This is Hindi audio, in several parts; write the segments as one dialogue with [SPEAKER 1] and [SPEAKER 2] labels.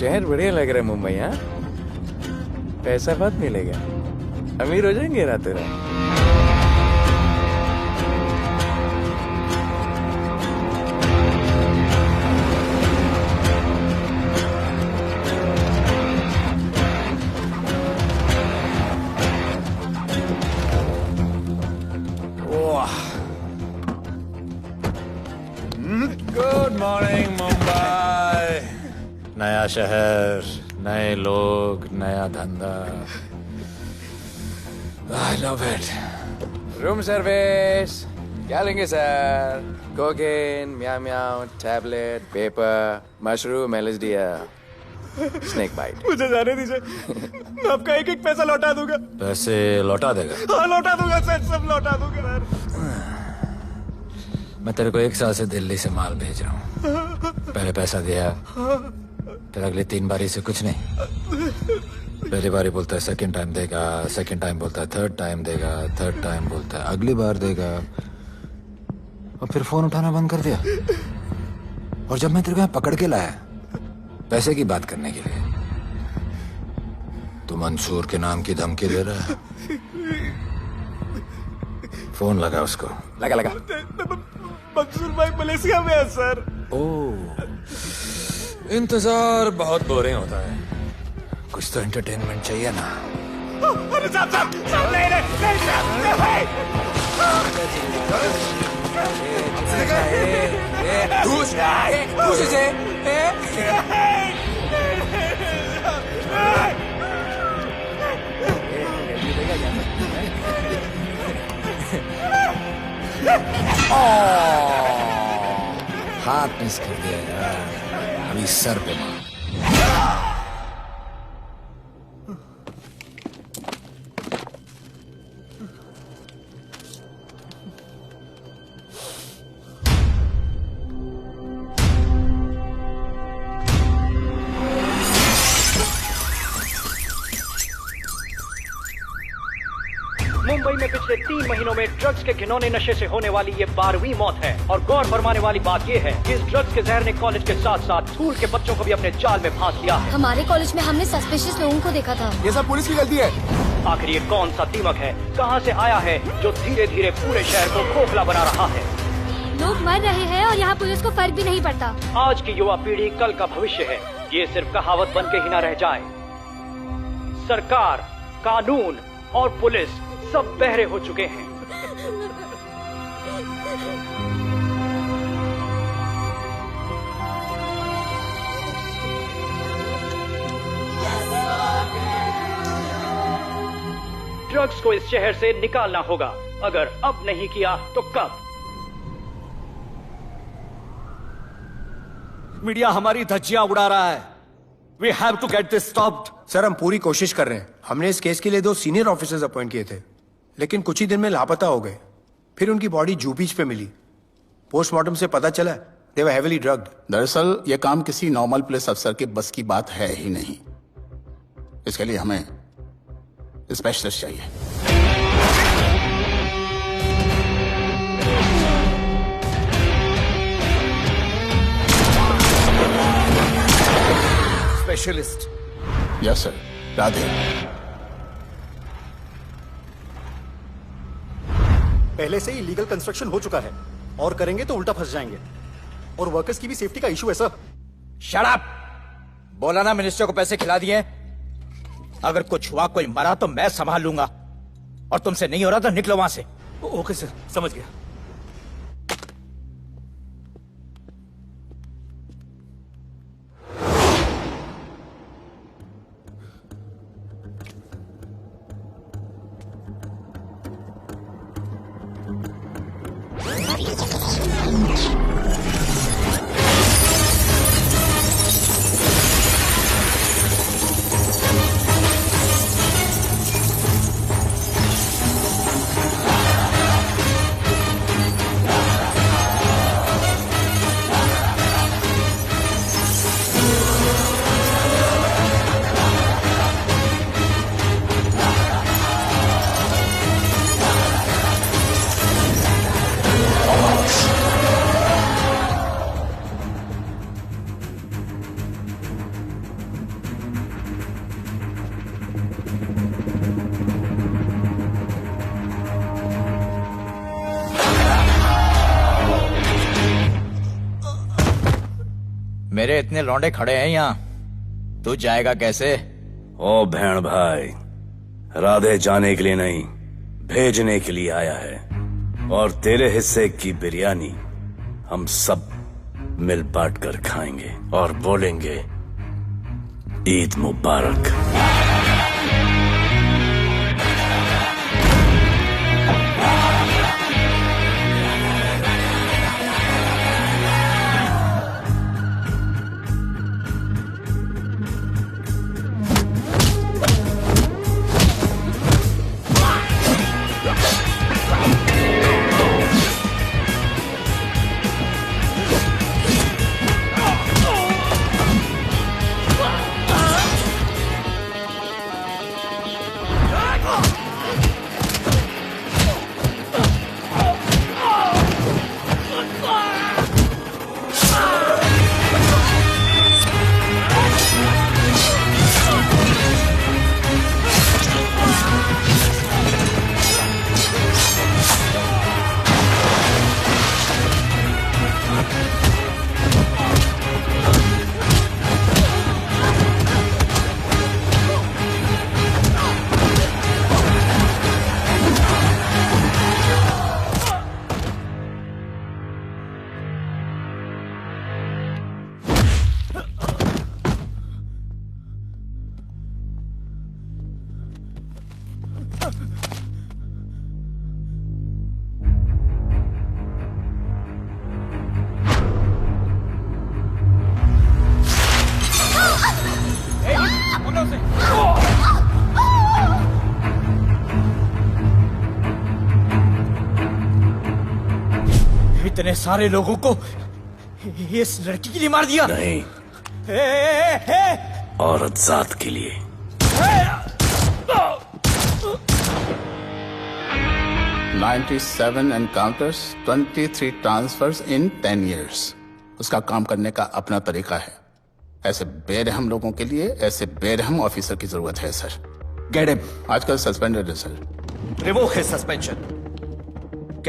[SPEAKER 1] शहर बढ़िया लग रहा है मुंबई। हाँ, पैसा बहुत मिलेगा, अमीर हो जाएंगे रातों रात। Good morning Mumbai. नया शहर, नए लोग, नया धंधा। I love it. Room service क्या लेंगे sir? Cocaine, meow meow, tablet, paper, mushroom, LSD, snake bite.
[SPEAKER 2] मुझे जाने दीजिए, मैं आपका एक एक पैसा लौटा दूंगा।
[SPEAKER 1] पैसे लौटा देगा?
[SPEAKER 2] हाँ लौटा दूंगा सर, सब लौटा दूंगा सर।
[SPEAKER 1] मैं तेरे को 1 साल से दिल्ली से माल भेज रहा हूँ। पहले पैसा दिया, फिर अगले 3 बारी से कुछ नहीं। पहली बारी बोलता है सेकंड टाइम देगा, सेकंड टाइम बोलता है थर्ड टाइम देगा, थर्ड टाइम बोलता है अगली बार देगा, और फिर फोन उठाना बंद कर दिया। और जब मैं तेरे को यहाँ पकड़ के लाया पैसे की बात करने के लिए, तो मंसूर के नाम की धमकी दे रहा है। फोन लगा उसको। लगा लगा।
[SPEAKER 2] मंसूर भाई मलेशिया में है सर।
[SPEAKER 1] ओह, इंतजार बहुत बोरिंग होता है, कुछ तो एंटरटेनमेंट चाहिए ना।
[SPEAKER 2] अरे साहब साहब साहब नहीं नहीं भाई।
[SPEAKER 1] हाथ मिस कर दिया यार, अभी सर पे मार।
[SPEAKER 3] मुंबई में पिछले 3 महीनों में ड्रग्स के घिनौने नशे से होने वाली ये 12वीं मौत है। और गौर फरमाने वाली बात ये है कि इस ड्रग्स के जहर ने कॉलेज के साथ साथ स्कूल के बच्चों को भी अपने जाल में फांस लिया है।
[SPEAKER 4] हमारे कॉलेज में हमने सस्पिशियस लोगों को देखा था।
[SPEAKER 2] ये सब पुलिस की गलती है।
[SPEAKER 3] आखिर ये कौन सा दीमक है, कहां से आया है, जो धीरे धीरे पूरे शहर को खोखला बना रहा है?
[SPEAKER 4] लोग मर रहे हैं और यहाँ पुलिस को फर्क भी नहीं पड़ता।
[SPEAKER 3] आज की युवा पीढ़ी कल का भविष्य है, ये सिर्फ कहावत बन के ही न रह जाए। सरकार, कानून और पुलिस सब बहरे हो चुके हैं। ड्रग्स को इस शहर से निकालना होगा। अगर अब नहीं किया तो कब?
[SPEAKER 2] मीडिया हमारी धज्जियां उड़ा रहा है। We have to get this stopped.
[SPEAKER 5] Sir हम पूरी कोशिश कर रहे हैं। हमने इस केस के लिए 2 सीनियर ऑफिसर्स अपॉइंट किए थे, लेकिन कुछ ही दिन में लापता हो गए। फिर उनकी बॉडी जू बीच पे मिली। पोस्टमार्टम से पता चला दे वर हेवीली ड्रग्ड।
[SPEAKER 6] दरअसल यह काम किसी नॉर्मल पुलिस अफसर के बस की बात है ही नहीं। इसके लिए हमें स्पेशलिस्ट चाहिए।
[SPEAKER 2] स्पेशलिस्ट?
[SPEAKER 6] Yes sir. राधे।
[SPEAKER 7] पहले से ही लीगल कंस्ट्रक्शन हो चुका है, और करेंगे तो उल्टा फंस जाएंगे। और वर्कर्स की भी सेफ्टी का इशू है सर।
[SPEAKER 8] Shut up! बोला ना मिनिस्टर को पैसे खिला दिए। अगर कुछ हुआ, कोई मरा तो मैं संभाल लूंगा, और तुमसे नहीं हो रहा तो निकलो वहां से।
[SPEAKER 7] ओके सर, समझ गया।
[SPEAKER 8] मेरे इतने लौंडे खड़े हैं यहाँ, तू जाएगा कैसे?
[SPEAKER 9] ओ बहन भाई, राधे जाने के लिए नहीं, भेजने के लिए आया है। और तेरे हिस्से की बिरयानी हम सब मिल बांट कर खाएंगे और बोलेंगे ईद मुबारक।
[SPEAKER 8] इतने सारे लोगों को इस लड़की के लिए मार दिया?
[SPEAKER 9] नहीं, औरत जात के लिए।
[SPEAKER 6] $97 encounters, 23 transfers in 10 years. उसका काम करने का अपना तरीका है। ऐसे बेरहम लोगों के लिए ऐसे बेरहम ऑफिसर की जरूरत है सर।
[SPEAKER 2] Get him.
[SPEAKER 6] आजकल सस्पेंडेड है sir.
[SPEAKER 2] Revoke his suspension.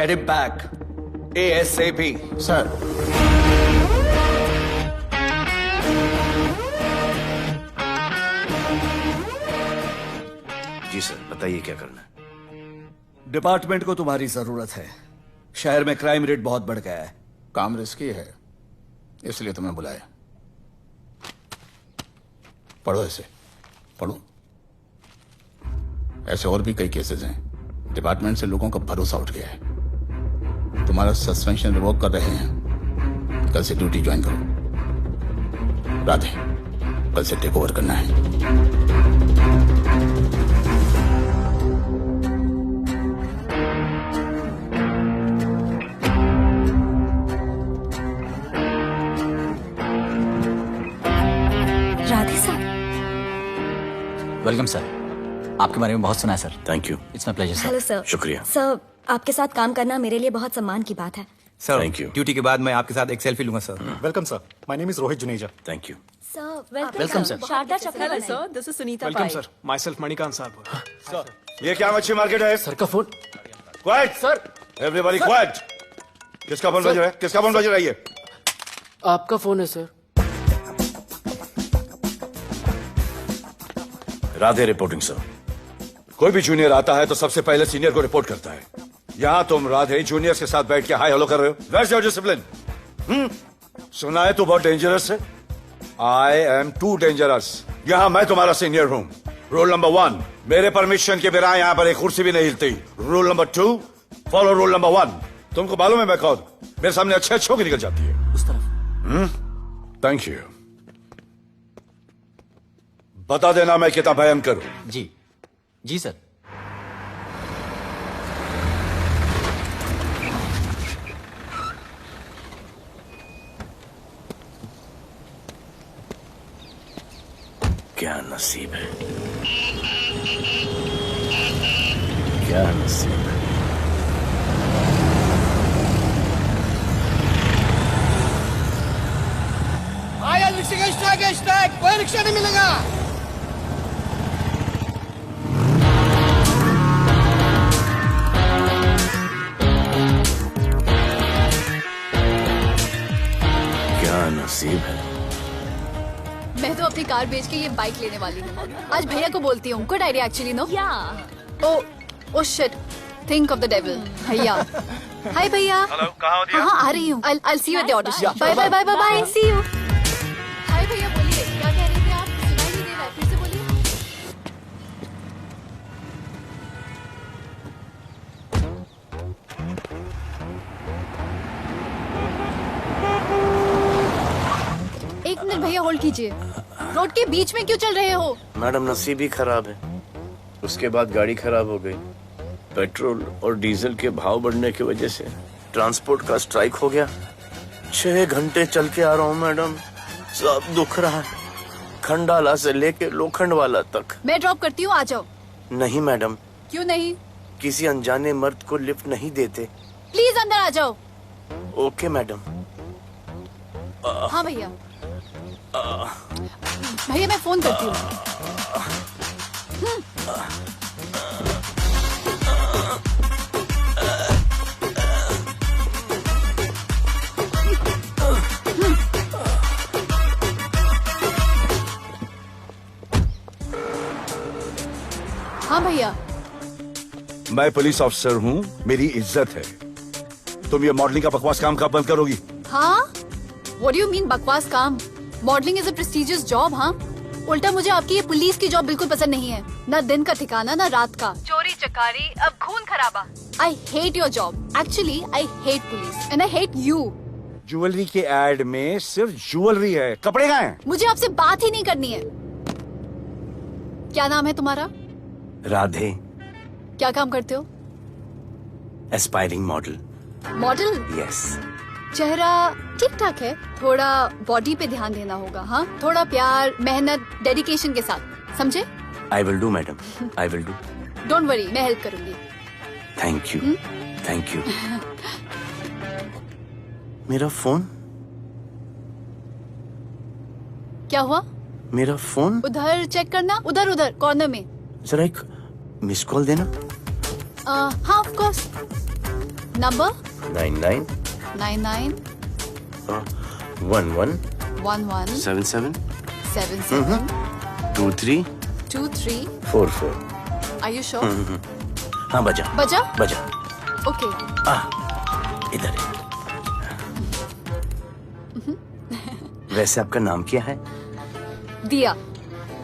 [SPEAKER 2] Get him back. ASAP.
[SPEAKER 6] Sir
[SPEAKER 9] ji sir, बताइए क्या करना है।
[SPEAKER 2] डिपार्टमेंट को तुम्हारी जरूरत है। शहर में क्राइम रेट बहुत बढ़ गया है।
[SPEAKER 6] काम रिस्की है, इसलिए तुम्हें बुलाया। पढ़ो इसे, पढ़ो। ऐसे और भी कई केसेस हैं। डिपार्टमेंट से लोगों का भरोसा उठ गया है। तुम्हारा सस्पेंशन रिवोक कर रहे हैं। कल से ड्यूटी ज्वाइन करो। राधे, कल से टेक ओवर करना है।
[SPEAKER 4] राधे सर।
[SPEAKER 10] वेलकम सर, आपके बारे में बहुत सुना है sir.
[SPEAKER 9] Thank you.
[SPEAKER 10] It's my pleasure sir.
[SPEAKER 11] Hello sir.
[SPEAKER 9] शुक्रिया।
[SPEAKER 11] सर, आपके साथ काम करना मेरे लिए बहुत सम्मान की बात है।
[SPEAKER 12] Sir,
[SPEAKER 9] Thank you.
[SPEAKER 12] ड्यूटी के बाद मैं आपके साथ एक सेल्फी लूंगा sir.
[SPEAKER 7] Welcome sir, my name is Rohit Juneja.
[SPEAKER 9] Thank you.
[SPEAKER 11] Sir,
[SPEAKER 10] welcome sir.
[SPEAKER 11] Sharda Chakravarti.
[SPEAKER 13] Sir, this is Sunita
[SPEAKER 14] welcome
[SPEAKER 13] Pai.
[SPEAKER 14] Sir, myself Manikant साहब।
[SPEAKER 9] ये क्या मच्छी मार्केट है?
[SPEAKER 14] सर का phone.
[SPEAKER 9] Quiet
[SPEAKER 14] sir,
[SPEAKER 9] everybody quiet. किसका फोन बज रहा है? किसका फोन बज रहा है? ये
[SPEAKER 14] आपका फोन है सर।
[SPEAKER 9] Radhe reporting sir. कोई भी जूनियर आता है तो सबसे पहले सीनियर को रिपोर्ट करता है। यहाँ तुम राधे जूनियर्स के साथ बैठ के हाई हेलो कर रहे हो। Where's your discipline? सुना है तू बहुत डेंजरस है। I am too dangerous. यहाँ मैं तुम्हारा सीनियर हूँ। रूल नंबर 1, मेरे परमिशन के बिना यहाँ पर एक कुर्सी भी नहीं हिलती। Rule number 2, follow rule number 1। तुमको मालूम है मैं कौन? मेरे सामने अच्छे अच्छे होकर निकल जाती है।
[SPEAKER 10] उस तरफ।
[SPEAKER 9] Thank you. बता देना मैं कितना भयंकर हूं।
[SPEAKER 10] जी जी सर।
[SPEAKER 9] क्या नसीब है, क्या नसीब है।
[SPEAKER 15] कोई रिक्शा नहीं मिलेगा।
[SPEAKER 9] क्या नसीब है।
[SPEAKER 13] अपनी कार बेच के ये बाइक लेने वाली हूँ। आज भैया को बोलती हूँ। Good idea actually no. Oh shit, think of the devil. भैया हाय भैया।
[SPEAKER 15] हेलो, कहाँ हो दिया?
[SPEAKER 13] हाँ आ रही हूँ। I'll see you at the auto shop. Bye bye bye bye see you। Hi भैया बोलिए, क्या कह रहे थे आप? सुनाई नहीं दे रहा है, फिर से बोलिए। एक मिनट भैया होल्ड कीजिए। रोड के बीच में क्यों चल रहे हो?
[SPEAKER 15] मैडम नसीब ही खराब है, उसके बाद गाड़ी खराब हो गई। पेट्रोल और डीजल के भाव बढ़ने की वजह से ट्रांसपोर्ट का स्ट्राइक हो गया। 6 घंटे चल के आ रहा हूँ मैडम, सब दुख रहा है, खंडाला से लेके लोखंडवाला तक।
[SPEAKER 13] मैं ड्रॉप करती हूँ, आ जाओ।
[SPEAKER 15] नहीं मैडम।
[SPEAKER 13] क्यों नहीं?
[SPEAKER 15] किसी अनजाने मर्द को लिफ्ट नहीं देते।
[SPEAKER 13] प्लीज अंदर आ जाओ।
[SPEAKER 15] Okay madam.
[SPEAKER 13] हाँ भैया। भैया मैं फोन करती हूँ। हाँ भैया।
[SPEAKER 9] मैं पुलिस ऑफिसर हूँ, मेरी इज्जत है। तुम ये मॉडलिंग का बकवास काम कब बंद करोगी?
[SPEAKER 13] हाँ? What do you mean बकवास काम? Modelling is a prestigious job. हाँ, उल्टा मुझे आपकी ये पुलिस की जॉब बिल्कुल पसंद नहीं है। ना दिन का ठिकाना, ना रात का। चोरी चकारी, अब खून खराबा। I hate your job. Actually, I hate police and I hate you.
[SPEAKER 9] Jewellery के एड में सिर्फ ज्वेलरी है, कपड़े कहाँ हैं?
[SPEAKER 13] मुझे आपसे बात ही नहीं करनी है। क्या नाम है तुम्हारा?
[SPEAKER 15] राधे।
[SPEAKER 13] क्या काम करते हो?
[SPEAKER 15] Aspiring model.
[SPEAKER 13] मॉडल?
[SPEAKER 15] यस।
[SPEAKER 13] चेहरा ठीक ठाक है, थोड़ा बॉडी पे ध्यान देना होगा। हाँ, थोड़ा प्यार, मेहनत, डेडिकेशन के साथ, समझे?
[SPEAKER 15] I will do madam, I will do.
[SPEAKER 13] Don't worry, मैं हेल्प करूंगी।
[SPEAKER 15] Thank you, thank you. मेरा फोन?
[SPEAKER 13] क्या हुआ?
[SPEAKER 15] मेरा फोन?
[SPEAKER 13] उधर चेक करना, उधर उधर कॉर्नर में।
[SPEAKER 15] जरा एक मिस कॉल देना।
[SPEAKER 13] हाँ of course. Number
[SPEAKER 15] 99
[SPEAKER 13] 99
[SPEAKER 15] 11
[SPEAKER 13] 11
[SPEAKER 15] 77
[SPEAKER 13] 77
[SPEAKER 15] 23
[SPEAKER 13] 23
[SPEAKER 15] 44।
[SPEAKER 13] Are you sure?
[SPEAKER 15] हाँ बजा
[SPEAKER 13] बजा?
[SPEAKER 15] बजा।
[SPEAKER 13] ओके।
[SPEAKER 15] इधर है। वैसे आपका नाम क्या है?
[SPEAKER 13] दिया।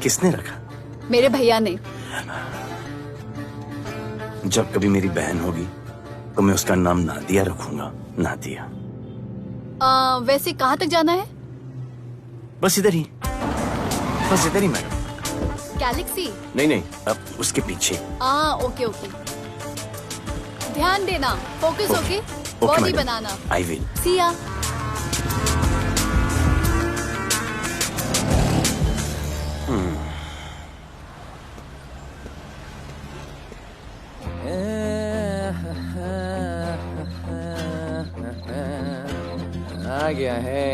[SPEAKER 15] किसने रखा?
[SPEAKER 13] मेरे भैया ने।
[SPEAKER 15] जब कभी मेरी बहन होगी तो मैं उसका नाम नादिया रखूंगा। नादिया।
[SPEAKER 13] वैसे कहाँ तक जाना है?
[SPEAKER 15] बस इधर ही, बस इधर ही मैडम।
[SPEAKER 13] गैलेक्सी?
[SPEAKER 15] नहीं नहीं, अब उसके पीछे।
[SPEAKER 13] Okay okay. ध्यान देना, फोकस ओके। बॉडी बनाना।
[SPEAKER 15] I will.
[SPEAKER 13] See ya.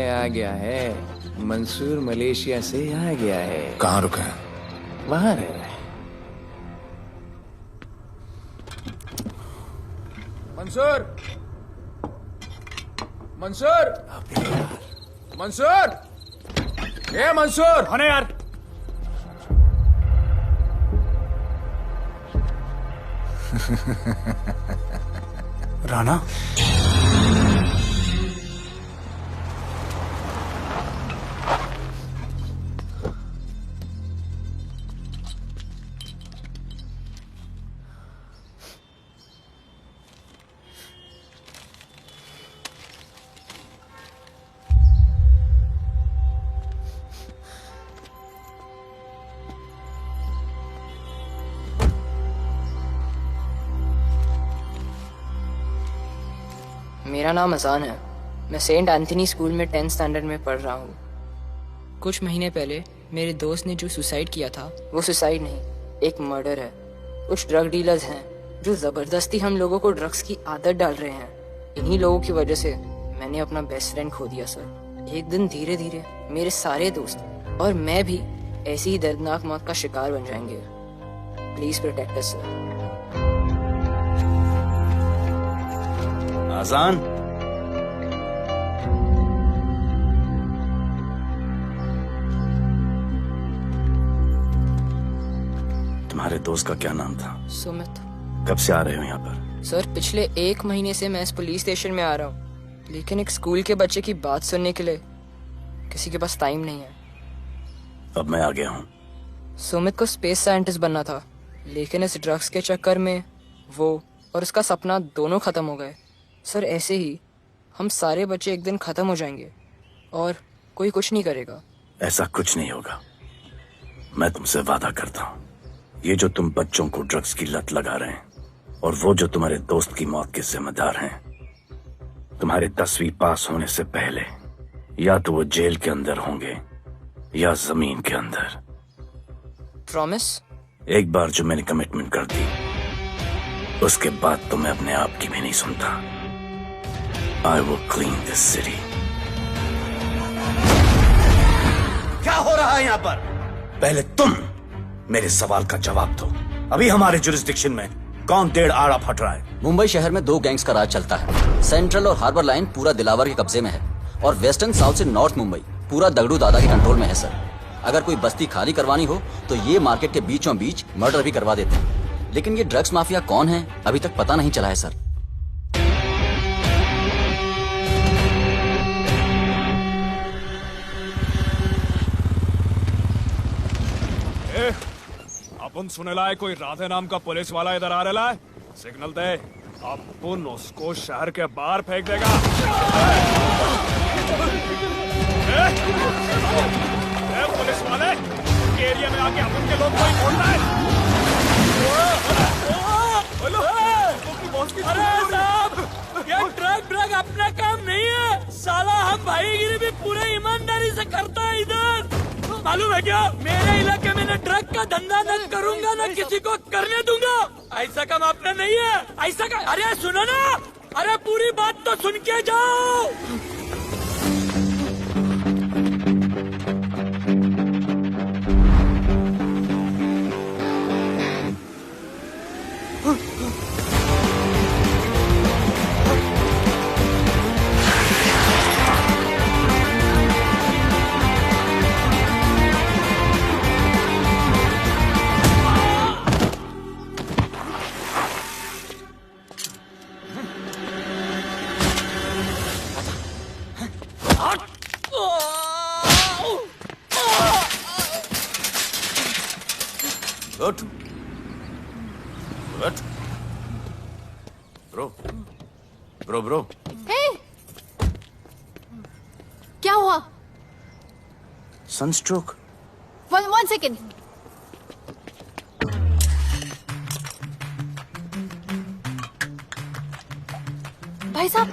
[SPEAKER 5] आ गया है। मंसूर मलेशिया से आ गया है।
[SPEAKER 1] कहाँ रुका है?
[SPEAKER 5] वहां रह रहा है। मंसूर, मंसूर, मंसूर, ए मंसूर।
[SPEAKER 2] हाँ यार।
[SPEAKER 5] राणा।
[SPEAKER 16] मेरा नाम अजान है। मैं सेंट एंथनी स्कूल में 10th स्टैंडर्ड में पढ़ रहा हूँ। कुछ महीने पहले मेरे दोस्त ने जो सुसाइड किया था, वो सुसाइड नहीं, एक मर्डर है। कुछ ड्रग डीलर्स हैं जो जबरदस्ती हम लोगों को ड्रग्स की आदत डाल रहे हैं। इन्हीं लोगों की वजह से मैंने अपना बेस्ट फ्रेंड खो दिया सर। एक दिन धीरे धीरे मेरे सारे दोस्त और मैं भी ऐसी ही दर्दनाक मौत का शिकार बन जाएंगे। Please protect us sir.
[SPEAKER 15] आजान। तुम्हारे दोस्त का क्या नाम था?
[SPEAKER 16] सुमित।
[SPEAKER 15] कब से आ रहे हो यहाँ पर?
[SPEAKER 16] सर पिछले 1 महीने से मैं इस पुलिस स्टेशन में आ रहा हूँ, लेकिन एक स्कूल के बच्चे की बात सुनने के लिए किसी के पास टाइम नहीं है।
[SPEAKER 15] अब मैं आ गया हूँ।
[SPEAKER 16] सुमित को स्पेस साइंटिस्ट बनना था, लेकिन इस ड्रग्स के चक्कर में वो और उसका सपना दोनों खत्म हो गए। सर ऐसे ही हम सारे बच्चे एक दिन खत्म हो जाएंगे और कोई कुछ नहीं करेगा।
[SPEAKER 15] ऐसा कुछ नहीं होगा, मैं तुमसे वादा करता हूँ। ये जो तुम बच्चों को ड्रग्स की लत लगा रहे हैं और वो जो तुम्हारे दोस्त की मौत के जिम्मेदार हैं, तुम्हारे 10वीं पास होने से पहले या तो वो जेल के अंदर होंगे या जमीन के अंदर।
[SPEAKER 16] प्रॉमिस?
[SPEAKER 15] एक बार जो मैंने कमिटमेंट कर दी, उसके बाद तो मैं अपने आप की भी नहीं सुनता। I will clean this city.
[SPEAKER 9] क्या हो रहा है यहाँ पर? पहले तुम मेरे सवाल का जवाब दो। अभी हमारे जुरिस्डिक्शन में कौन डेढ़ आड़ा फट रहा है?
[SPEAKER 10] मुंबई शहर में 2 गैंग्स का राज चलता है। सेंट्रल और हार्बर लाइन पूरा दिलावर के कब्जे में है और वेस्टर्न साउथ से नॉर्थ मुंबई पूरा दगड़ू दादा के कंट्रोल में है सर। अगर कोई बस्ती खाली करवानी हो तो ये मार्केट के बीचों बीच मर्डर भी करवा देते हैं। लेकिन ये ड्रग्स माफिया कौन है अभी तक पता नहीं चला है सर।
[SPEAKER 2] अपन सुनेला है कोई राधे नाम का पुलिस वाला इधर आ रहा है। सिग्नल दे, अपन उसको शहर के बाहर फेंक देगा। पुलिस वाले एरिया में आके अपन के लोग कोई बोलता है।
[SPEAKER 17] अरे साहब, ये ड्रग अपना काम नहीं है साला। हम भाईगिरी भी पूरे ईमानदारी से करता है इधर। मालूम है क्या, मेरे इलाके में न ड्रग का धंधा न करूंगा न किसी को करने दूंगा। ऐसा काम अपना नहीं है। ऐसा का, अरे सुनो ना, अरे पूरी बात तो सुन के जाओ।
[SPEAKER 15] Good. Good. Bro.
[SPEAKER 13] Hey! क्या हुआ?
[SPEAKER 15] Sunstroke.
[SPEAKER 13] One second. भाई साहब,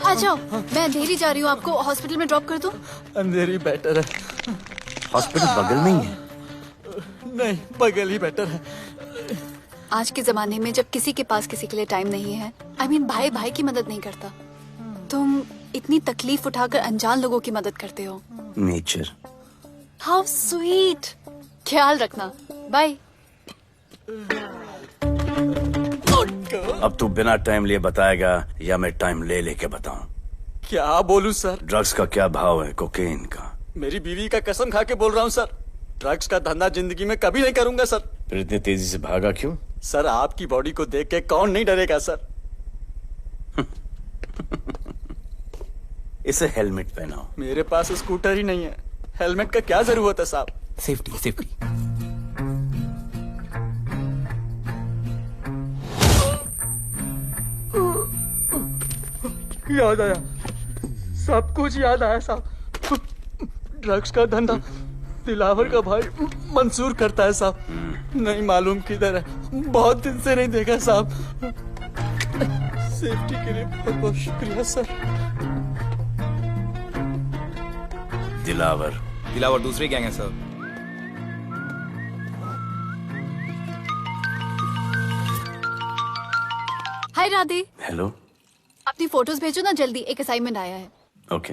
[SPEAKER 13] आ जाओ। मैं अंधेरी जा रही हूँ, आपको हॉस्पिटल में ड्रॉप कर दूँ?
[SPEAKER 14] अंधेरी बेटर है।
[SPEAKER 15] हॉस्पिटल बगल में ही है?
[SPEAKER 14] नहीं, बगल ही बेटर है।
[SPEAKER 13] आज के जमाने में जब किसी के पास किसी के लिए टाइम नहीं है, भाई की मदद नहीं करता, तुम इतनी तकलीफ उठाकर अनजान लोगों की मदद करते हो।
[SPEAKER 15] नेचर।
[SPEAKER 13] How sweet. ख्याल रखना। बाय।
[SPEAKER 15] अब तू बिना टाइम लिए बताएगा या मैं टाइम ले लेके बताऊं?
[SPEAKER 14] क्या बोलूं सर?
[SPEAKER 15] ड्रग्स का क्या भाव है कोकेन का?
[SPEAKER 14] मेरी बीवी का कसम खा के बोल रहा हूँ सर, ड्रग्स का धंधा जिंदगी में कभी नहीं करूंगा सर।
[SPEAKER 15] फिर इतनी तेजी से भागा क्यों?
[SPEAKER 14] सर आपकी बॉडी को देख के कौन नहीं डरेगा सर।
[SPEAKER 15] इसे हेलमेट पहनाओ।
[SPEAKER 14] मेरे पास स्कूटर ही नहीं है, हेलमेट का क्या जरूरत है साहब?
[SPEAKER 10] सेफ्टी।
[SPEAKER 14] याद आया, सब कुछ याद आया साहब। ड्रग्स का धंधा दिलावर का भाई मंसूर करता है साहब। नहीं मालूम किधर है, बहुत दिन से नहीं देखा साहब। सेफ्टी के लिए बहुत बहुत शुक्रिया सर।
[SPEAKER 15] दिलावर
[SPEAKER 12] दूसरी गैंग है सर।
[SPEAKER 13] हाय राधे।
[SPEAKER 15] हेलो।
[SPEAKER 13] अपनी फोटोज भेजो ना जल्दी, एक असाइनमेंट आया है।
[SPEAKER 15] ओके।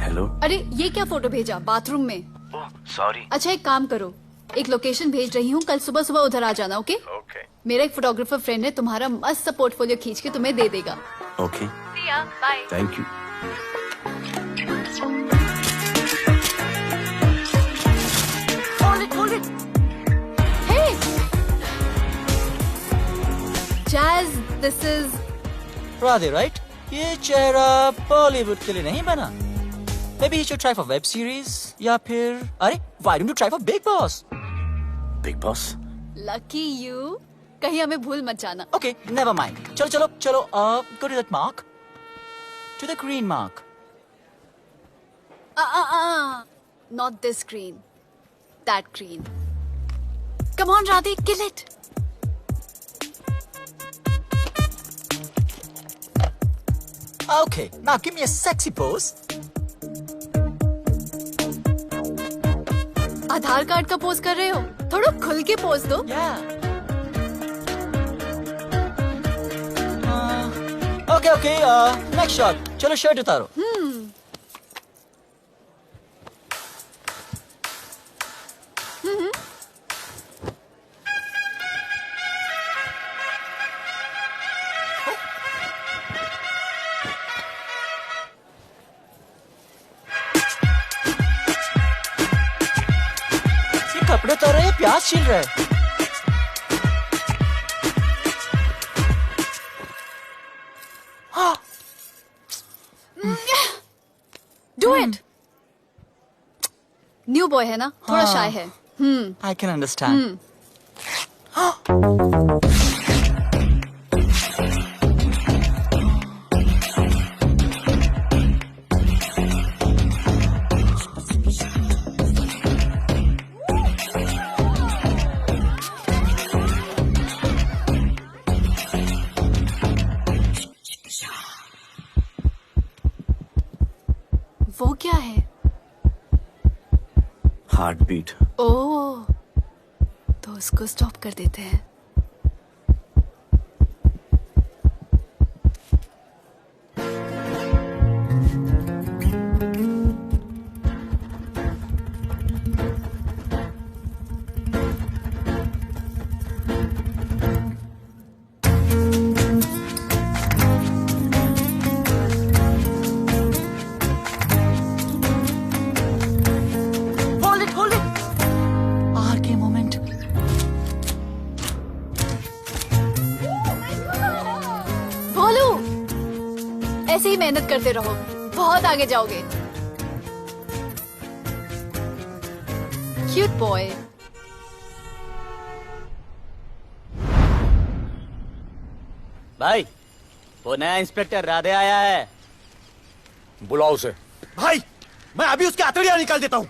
[SPEAKER 15] हेलो।
[SPEAKER 13] अरे ये क्या फोटो भेजा बाथरूम में?
[SPEAKER 15] सॉरी।
[SPEAKER 13] अच्छा एक काम करो, एक लोकेशन भेज रही हूँ, कल सुबह सुबह उधर आ जाना। ओके? मेरा एक फोटोग्राफर फ्रेंड है, तुम्हारा मस्त सा पोर्टफोलियो खींच के तुम्हें दे देगा।
[SPEAKER 15] Okay.
[SPEAKER 13] Bye.
[SPEAKER 15] Thank you.
[SPEAKER 13] This is
[SPEAKER 10] Radhe, right? ये चेहरा बॉलीवुड के लिए नहीं बना। Maybe you should try for web series या फिर अरे why don't you try for Big Boss?
[SPEAKER 15] Big Boss?
[SPEAKER 13] Lucky you, कहीं हमें भूल मत जाना।
[SPEAKER 10] Okay, never mind. चलो चलो चलो, go to that mark, to the green mark.
[SPEAKER 13] Not this green, that green. Come on, Radhe, kill it.
[SPEAKER 10] Okay, now give me a sexy pose.
[SPEAKER 13] Aadhaar card का पोज कर रहे हो? थोड़ा खुल के पोज दो।
[SPEAKER 10] Okay, next shot. चलो शर्ट उतारो। कपड़े उतार रहे हैं, प्याज छील रहे हैं।
[SPEAKER 13] Do it. न्यू बॉय है ना, थोड़ा शाय है।
[SPEAKER 10] I can understand.
[SPEAKER 13] वो क्या है?
[SPEAKER 15] Heart beat.
[SPEAKER 13] ओह, तो उसको स्टॉप कर देते हैं। ऐसे ही मेहनत करते रहो, बहुत आगे जाओगे। Cute boy.
[SPEAKER 18] भाई, वो नया इंस्पेक्टर राधे आया है।
[SPEAKER 9] बुलाओ उसे।
[SPEAKER 8] भाई, मैं अभी उसकी हथेलियां निकाल देता हूँ।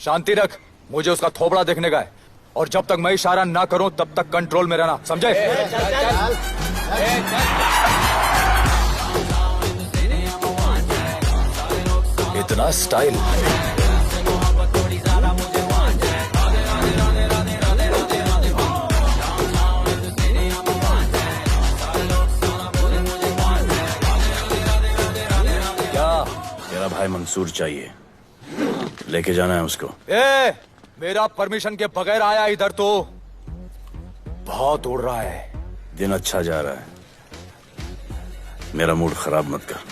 [SPEAKER 9] शांति रख, मुझे उसका थोबड़ा देखने का है, और जब तक मैं इशारा ना करूं तब तक कंट्रोल में रहना, समझे? इतना स्टाइल।
[SPEAKER 15] क्या? मेरा भाई मंसूर चाहिए, लेके जाना है उसको।
[SPEAKER 9] मेरा परमिशन के बगैर आया इधर तो। बहुत उड़ रहा है।
[SPEAKER 15] दिन अच्छा जा रहा है, मेरा मूड खराब मत कर।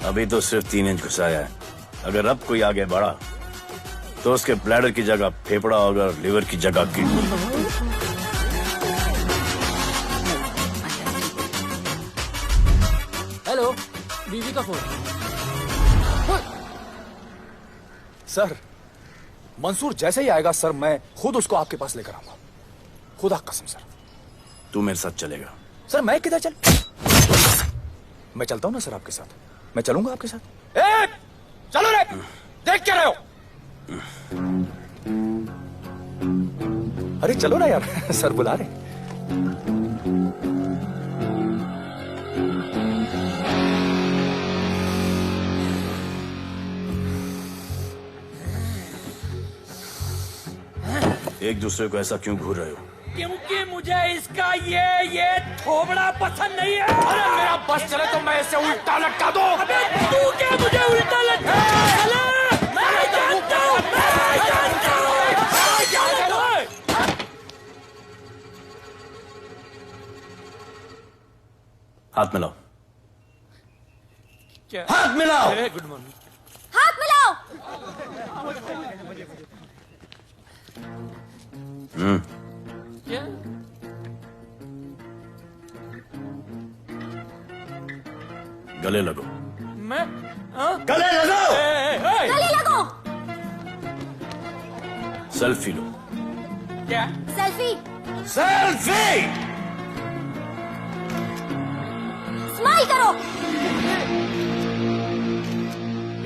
[SPEAKER 15] अभी तो सिर्फ 3 इंच घुसाया है, अगर अब कोई आगे बढ़ा तो उसके ब्लैडर की जगह फेफड़ा होगा और लिवर की जगह किडनी।
[SPEAKER 16] हेलो, बीवी का फोन।
[SPEAKER 9] सर, मंसूर जैसे ही आएगा सर, मैं खुद उसको आपके पास लेकर आऊंगा, खुदा कसम सर।
[SPEAKER 15] तू मेरे साथ चलेगा?
[SPEAKER 9] सर मैं किधर चल? मैं चलता हूं ना सर आपके साथ, मैं चलूंगा आपके साथ। चलो रे, देख क्या रहे हो? अरे चलो ना यार, सर बुला रहे।
[SPEAKER 15] एक दूसरे को ऐसा क्यों घूर रहे हो?
[SPEAKER 17] क्योंकि मुझे इसका ये थोबड़ा पसंद नहीं है।
[SPEAKER 9] अरे मेरा बस चले तो मैं इसे उल्टा लटका दूं।
[SPEAKER 17] अबे तू क्या मुझे उल्टा लटका?
[SPEAKER 15] हाथ मिलाओ।
[SPEAKER 17] क्या?
[SPEAKER 15] हाथ मिलाओ।
[SPEAKER 17] Good morning.
[SPEAKER 4] हाथ मिलाओ।
[SPEAKER 17] क्या?
[SPEAKER 15] गले लगो।
[SPEAKER 17] मैं हाँ?
[SPEAKER 15] गले लगो।
[SPEAKER 4] गले लगो।
[SPEAKER 15] सेल्फी लो।
[SPEAKER 17] क्या?
[SPEAKER 4] सेल्फी।
[SPEAKER 15] सेल्फी।
[SPEAKER 4] स्माइल करो।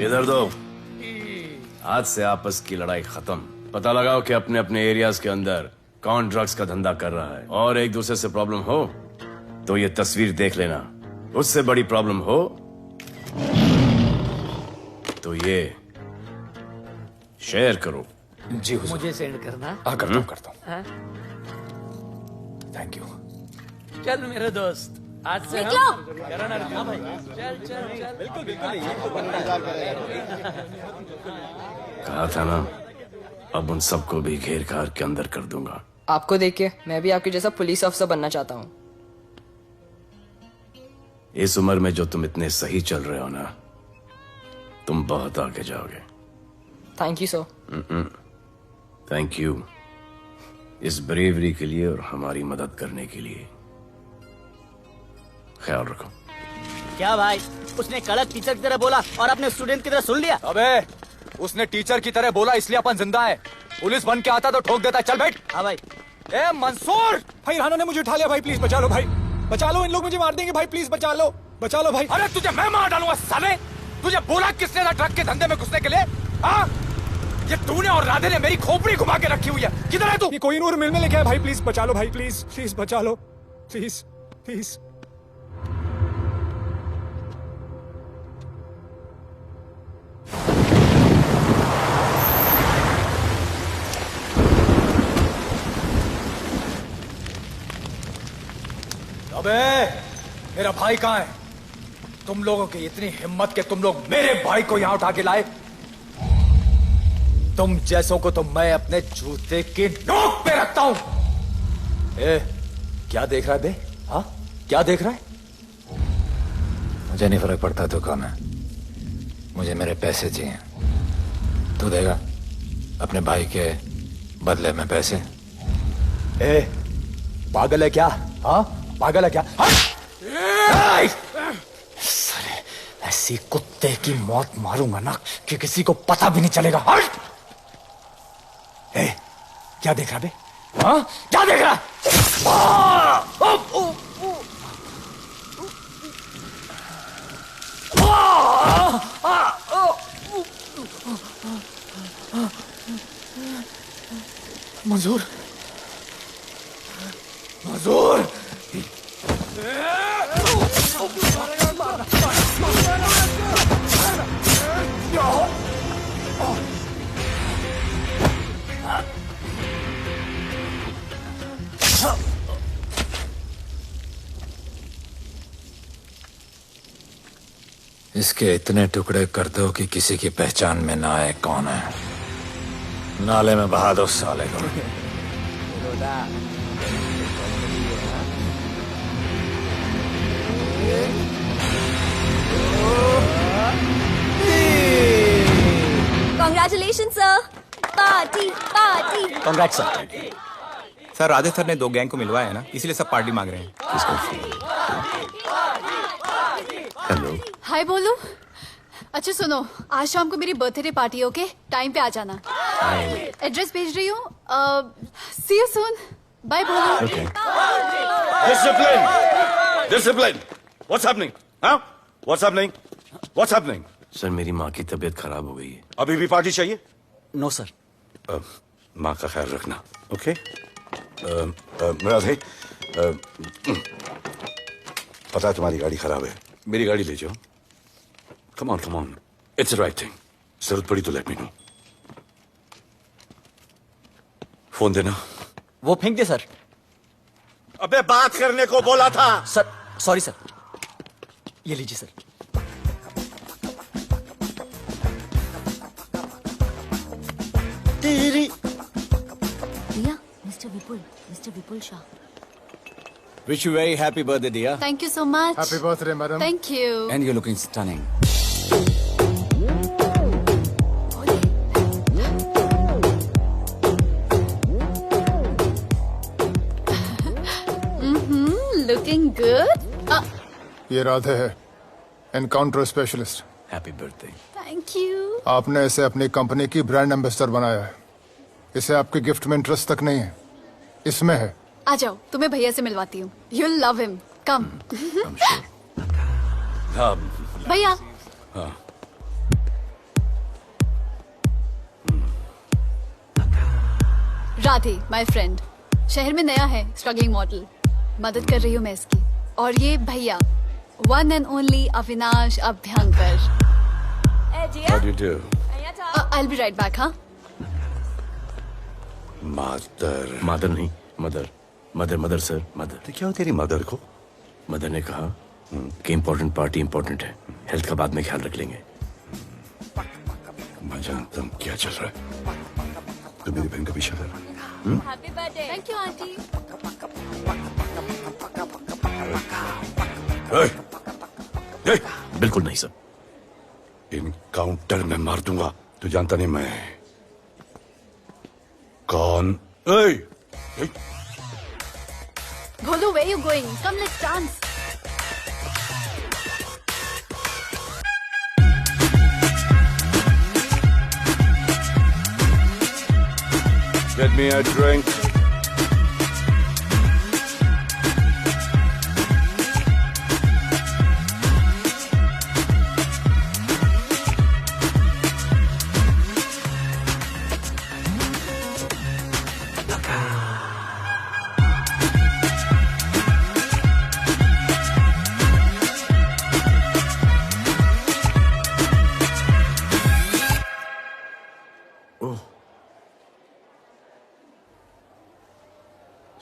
[SPEAKER 15] इधर दो। आज से आपस की लड़ाई खत्म। पता लगाओ कि अपने अपने एरियाज के अंदर कौन ड्रग्स का धंधा कर रहा है, और एक दूसरे से प्रॉब्लम हो तो ये तस्वीर देख लेना। उससे बड़ी प्रॉब्लम हो तो ये शेयर करो।
[SPEAKER 1] जी हुजूर।
[SPEAKER 17] मुझे सेंड करना।
[SPEAKER 1] करता हूँ।
[SPEAKER 17] हाँ?
[SPEAKER 1] Thank you.
[SPEAKER 17] चल मेरे दोस्त, आज से
[SPEAKER 4] निकलो।
[SPEAKER 17] करण अर्जुन भाई, चल चल चल। बिल्कुल बिल्कुल।
[SPEAKER 15] कहा था ना, अब उन सबको भी घेर घार के अंदर कर दूंगा।
[SPEAKER 16] आपको देख के मैं भी आपके जैसा पुलिस ऑफिसर बनना चाहता हूँ।
[SPEAKER 15] इस उम्र में जो तुम इतने सही चल रहे हो ना, तुम बहुत आगे जाओगे।
[SPEAKER 16] Thank you sir.
[SPEAKER 15] Thank you इस ब्रेवरी के लिए और हमारी मदद करने के लिए। ख्याल रखो।
[SPEAKER 18] क्या भाई, उसने कड़क टीचर की तरह बोला और अपने स्टूडेंट की तरह सुन लिया।
[SPEAKER 8] अबे उसने टीचर की तरह बोला इसलिए अपन जिंदा है। पुलिस बन के आता तो ठोक देता। चल बैठ।
[SPEAKER 18] हाँ भाई।
[SPEAKER 8] ए मंसूर,
[SPEAKER 2] भाई राना ने मुझे उठा लिया भाई, प्लीज बचा लो भाई, बचा लो, इन लोग मुझे मार देंगे भाई, प्लीज बचा लो भाई।
[SPEAKER 8] अरे तुझे मैं मार डालूंगा साले। तुझे बोला किसने था ट्रक के धंधे में घुसने के लिए? हाँ, ये तूने और राधे ने मेरी खोपड़ी घुमा के रखी हुई है। किधर है तू?
[SPEAKER 2] ये कोई नूर मिल में लेके आया भाई, प्लीज बचा लो भाई, प्लीज प्लीज बचा लो, प्लीज प्लीज।
[SPEAKER 8] अबे मेरा भाई कहाँ है? तुम लोगों की इतनी हिम्मत कि तुम लोग मेरे भाई को यहाँ उठा के लाए। तुम जैसों को तो मैं अपने जूते की नोक पे रखता हूं। ए, क्या देख रहा है बे? हाँ, क्या देख रहा है?
[SPEAKER 1] मुझे नहीं फर्क पड़ता तू कौन है, मुझे मेरे पैसे चाहिए। तू देगा अपने भाई के बदले में पैसे?
[SPEAKER 8] ए, पागल है क्या? हाँ, पागल है क्या? साले ऐसी कुत्ते की मौत मारूंगा ना कि किसी को पता भी नहीं चलेगा। ए, क्या देख रहा बे? हाँ, क्या देख रहा? मंजूर, मंजूर।
[SPEAKER 1] इसके इतने टुकड़े कर दो कि किसी की पहचान में ना आए कौन है। नाले में बहा दो साले को।
[SPEAKER 11] Congratulations, sir. Party party.
[SPEAKER 12] Congrats sir. Sir Radhe sir ने 2 गैंग को मिलवाया है ना, इसीलिए सब पार्टी मांग रहे हैं।
[SPEAKER 15] हेलो।
[SPEAKER 13] हाय बोलू। अच्छा सुनो, आज शाम को मेरी बर्थडे पार्टी, ओके? टाइम पे आ जाना। एड्रेस भेज रही हूँ। सी यू सून। बाय बोलू।
[SPEAKER 15] Okay. Discipline! Discipline! What's happening? Huh? What's happening? What's happening? Sir मेरी माँ की तबीयत खराब हो गई है। अभी भी पार्टी चाहिए?
[SPEAKER 10] No sir.
[SPEAKER 15] माँ का ख्याल रखना, ओके? राधे, पता है तुम्हारी गाड़ी खराब है, मेरी गाड़ी ले जाओ। Come on, it's right thing. जरूरत पड़ी तो लेट मी नो। फोन देना।
[SPEAKER 10] वो फेंक दे सर।
[SPEAKER 15] अबे बात करने को बोला था।
[SPEAKER 10] Sir sorry sir. ये लीजिए sir.
[SPEAKER 11] Riya, mister Vipul Shah.
[SPEAKER 18] Wish you very happy birthday, dear.
[SPEAKER 13] Thank you so much.
[SPEAKER 5] Happy birthday, madam.
[SPEAKER 13] Thank you.
[SPEAKER 18] And you're looking stunning.
[SPEAKER 13] Looking good.
[SPEAKER 5] ये राधे है, encounter specialist.
[SPEAKER 18] Happy birthday.
[SPEAKER 13] Thank you.
[SPEAKER 5] आपने इसे अपनी कंपनी की ब्रांड एम्बेसडर बनाया है। इसे आपके गिफ्ट में इंटरेस्ट तक नहीं है, इसमें है।
[SPEAKER 13] आ जाओ, तुम्हें भैया से मिलवाती हूँ। You'll love him. Come. भैया।
[SPEAKER 9] हाँ।
[SPEAKER 13] Radhe, my friend. शहर में नया है, स्ट्रगलिंग मॉडल। मदद कर रही हूँ मैं इसकी। और ये भैया, one and only Avinash Abhyankar.
[SPEAKER 9] How do you do?
[SPEAKER 13] I'll be right back, हाँ?
[SPEAKER 15] मदर नहीं, मदर सर, मदर।
[SPEAKER 9] क्या हो तेरी मदर को?
[SPEAKER 15] मदर ने कहा कि इम्पोर्टेंट पार्टी इम्पोर्टेंट है, हेल्थ का बाद में ख्याल रख लेंगे।
[SPEAKER 9] मैं जानता हूँ क्या चल रहा है। तू मेरी बहन का पीछा कर।
[SPEAKER 4] Happy birthday.
[SPEAKER 13] Thank you aunty.
[SPEAKER 15] बिल्कुल नहीं सर।
[SPEAKER 9] इनकाउंटर में मार दूंगा। तू जानता नहीं मैं कौन?
[SPEAKER 13] भोलू, where you going? Come, let's dance.
[SPEAKER 9] Get me a drink.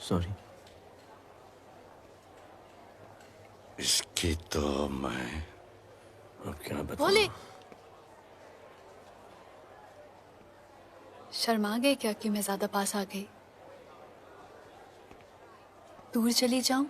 [SPEAKER 15] Sorry.
[SPEAKER 9] इसकी तो मैं
[SPEAKER 15] अब क्या बताऊं?
[SPEAKER 13] भोले, शर्मा गए क्या कि मैं ज्यादा पास आ गई? दूर चली जाऊं?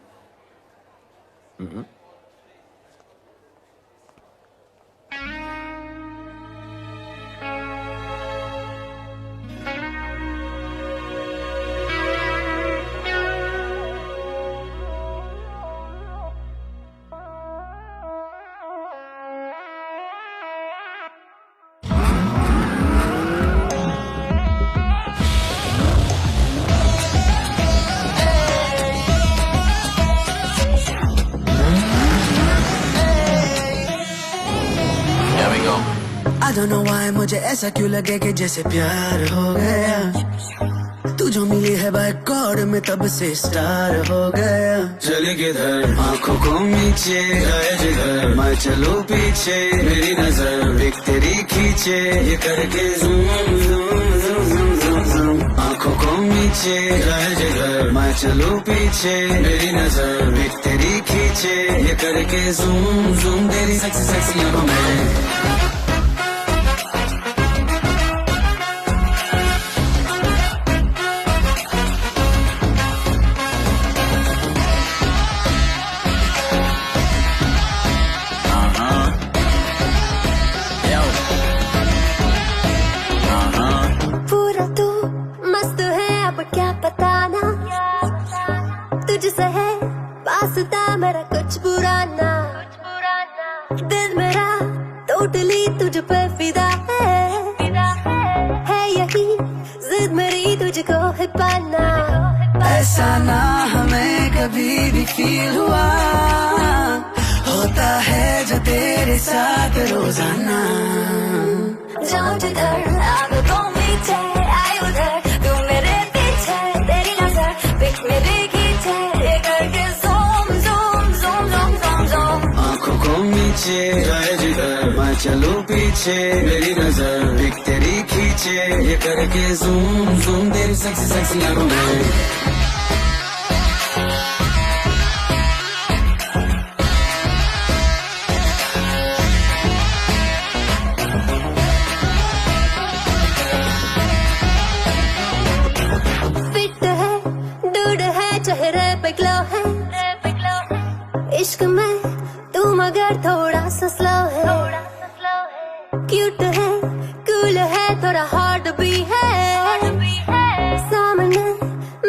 [SPEAKER 19] I don't know why मुझे ऐसा क्यों लगे कि जैसे प्यार हो गया। तू जो मिली है बाय गॉड में तब से स्टार हो गया। चले किधर आंखों को नीचे गए जिधर, मैं चलूं पीछे मेरी नजर एक तेरी खींचे, ये करके zoom zoom zoom zoom zoom. आंखों को नीचे गए जिधर, मैं चलूं पीछे मेरी नजर एक तेरी खींचे, ये करके ज़ूम ज़ूम तेरी सेक्सी सेक्सी आंखों में।
[SPEAKER 20] मेरा कुछ बुरा ना, दिल मेरा टोटली तुझ पे फिदा है यही जिद मेरी तुझको है पाना।
[SPEAKER 19] ऐसा ना हमें कभी भी फील हुआ, होता है जो तेरे साथ रोजाना।
[SPEAKER 20] जाऊं जिधर आगे को मीठे आए उधर, तू मेरे पीछे तेरी नजर पिक मेरी खींचे, ये करके
[SPEAKER 19] नीचे जाए जिधर, मैं चलूं पीछे मेरी नजर एक तेरी खींचे, ये करके ज़ूम ज़ूम तेरी सेक्सी सेक्सी आंखों में।
[SPEAKER 20] फिट है, दूर है, चेहरे पे ग्लो है, इश्क में तू मगर थोड़ा सा स्लो है, क्यूट है, कूल है, थोड़ा हॉट भी है, सामने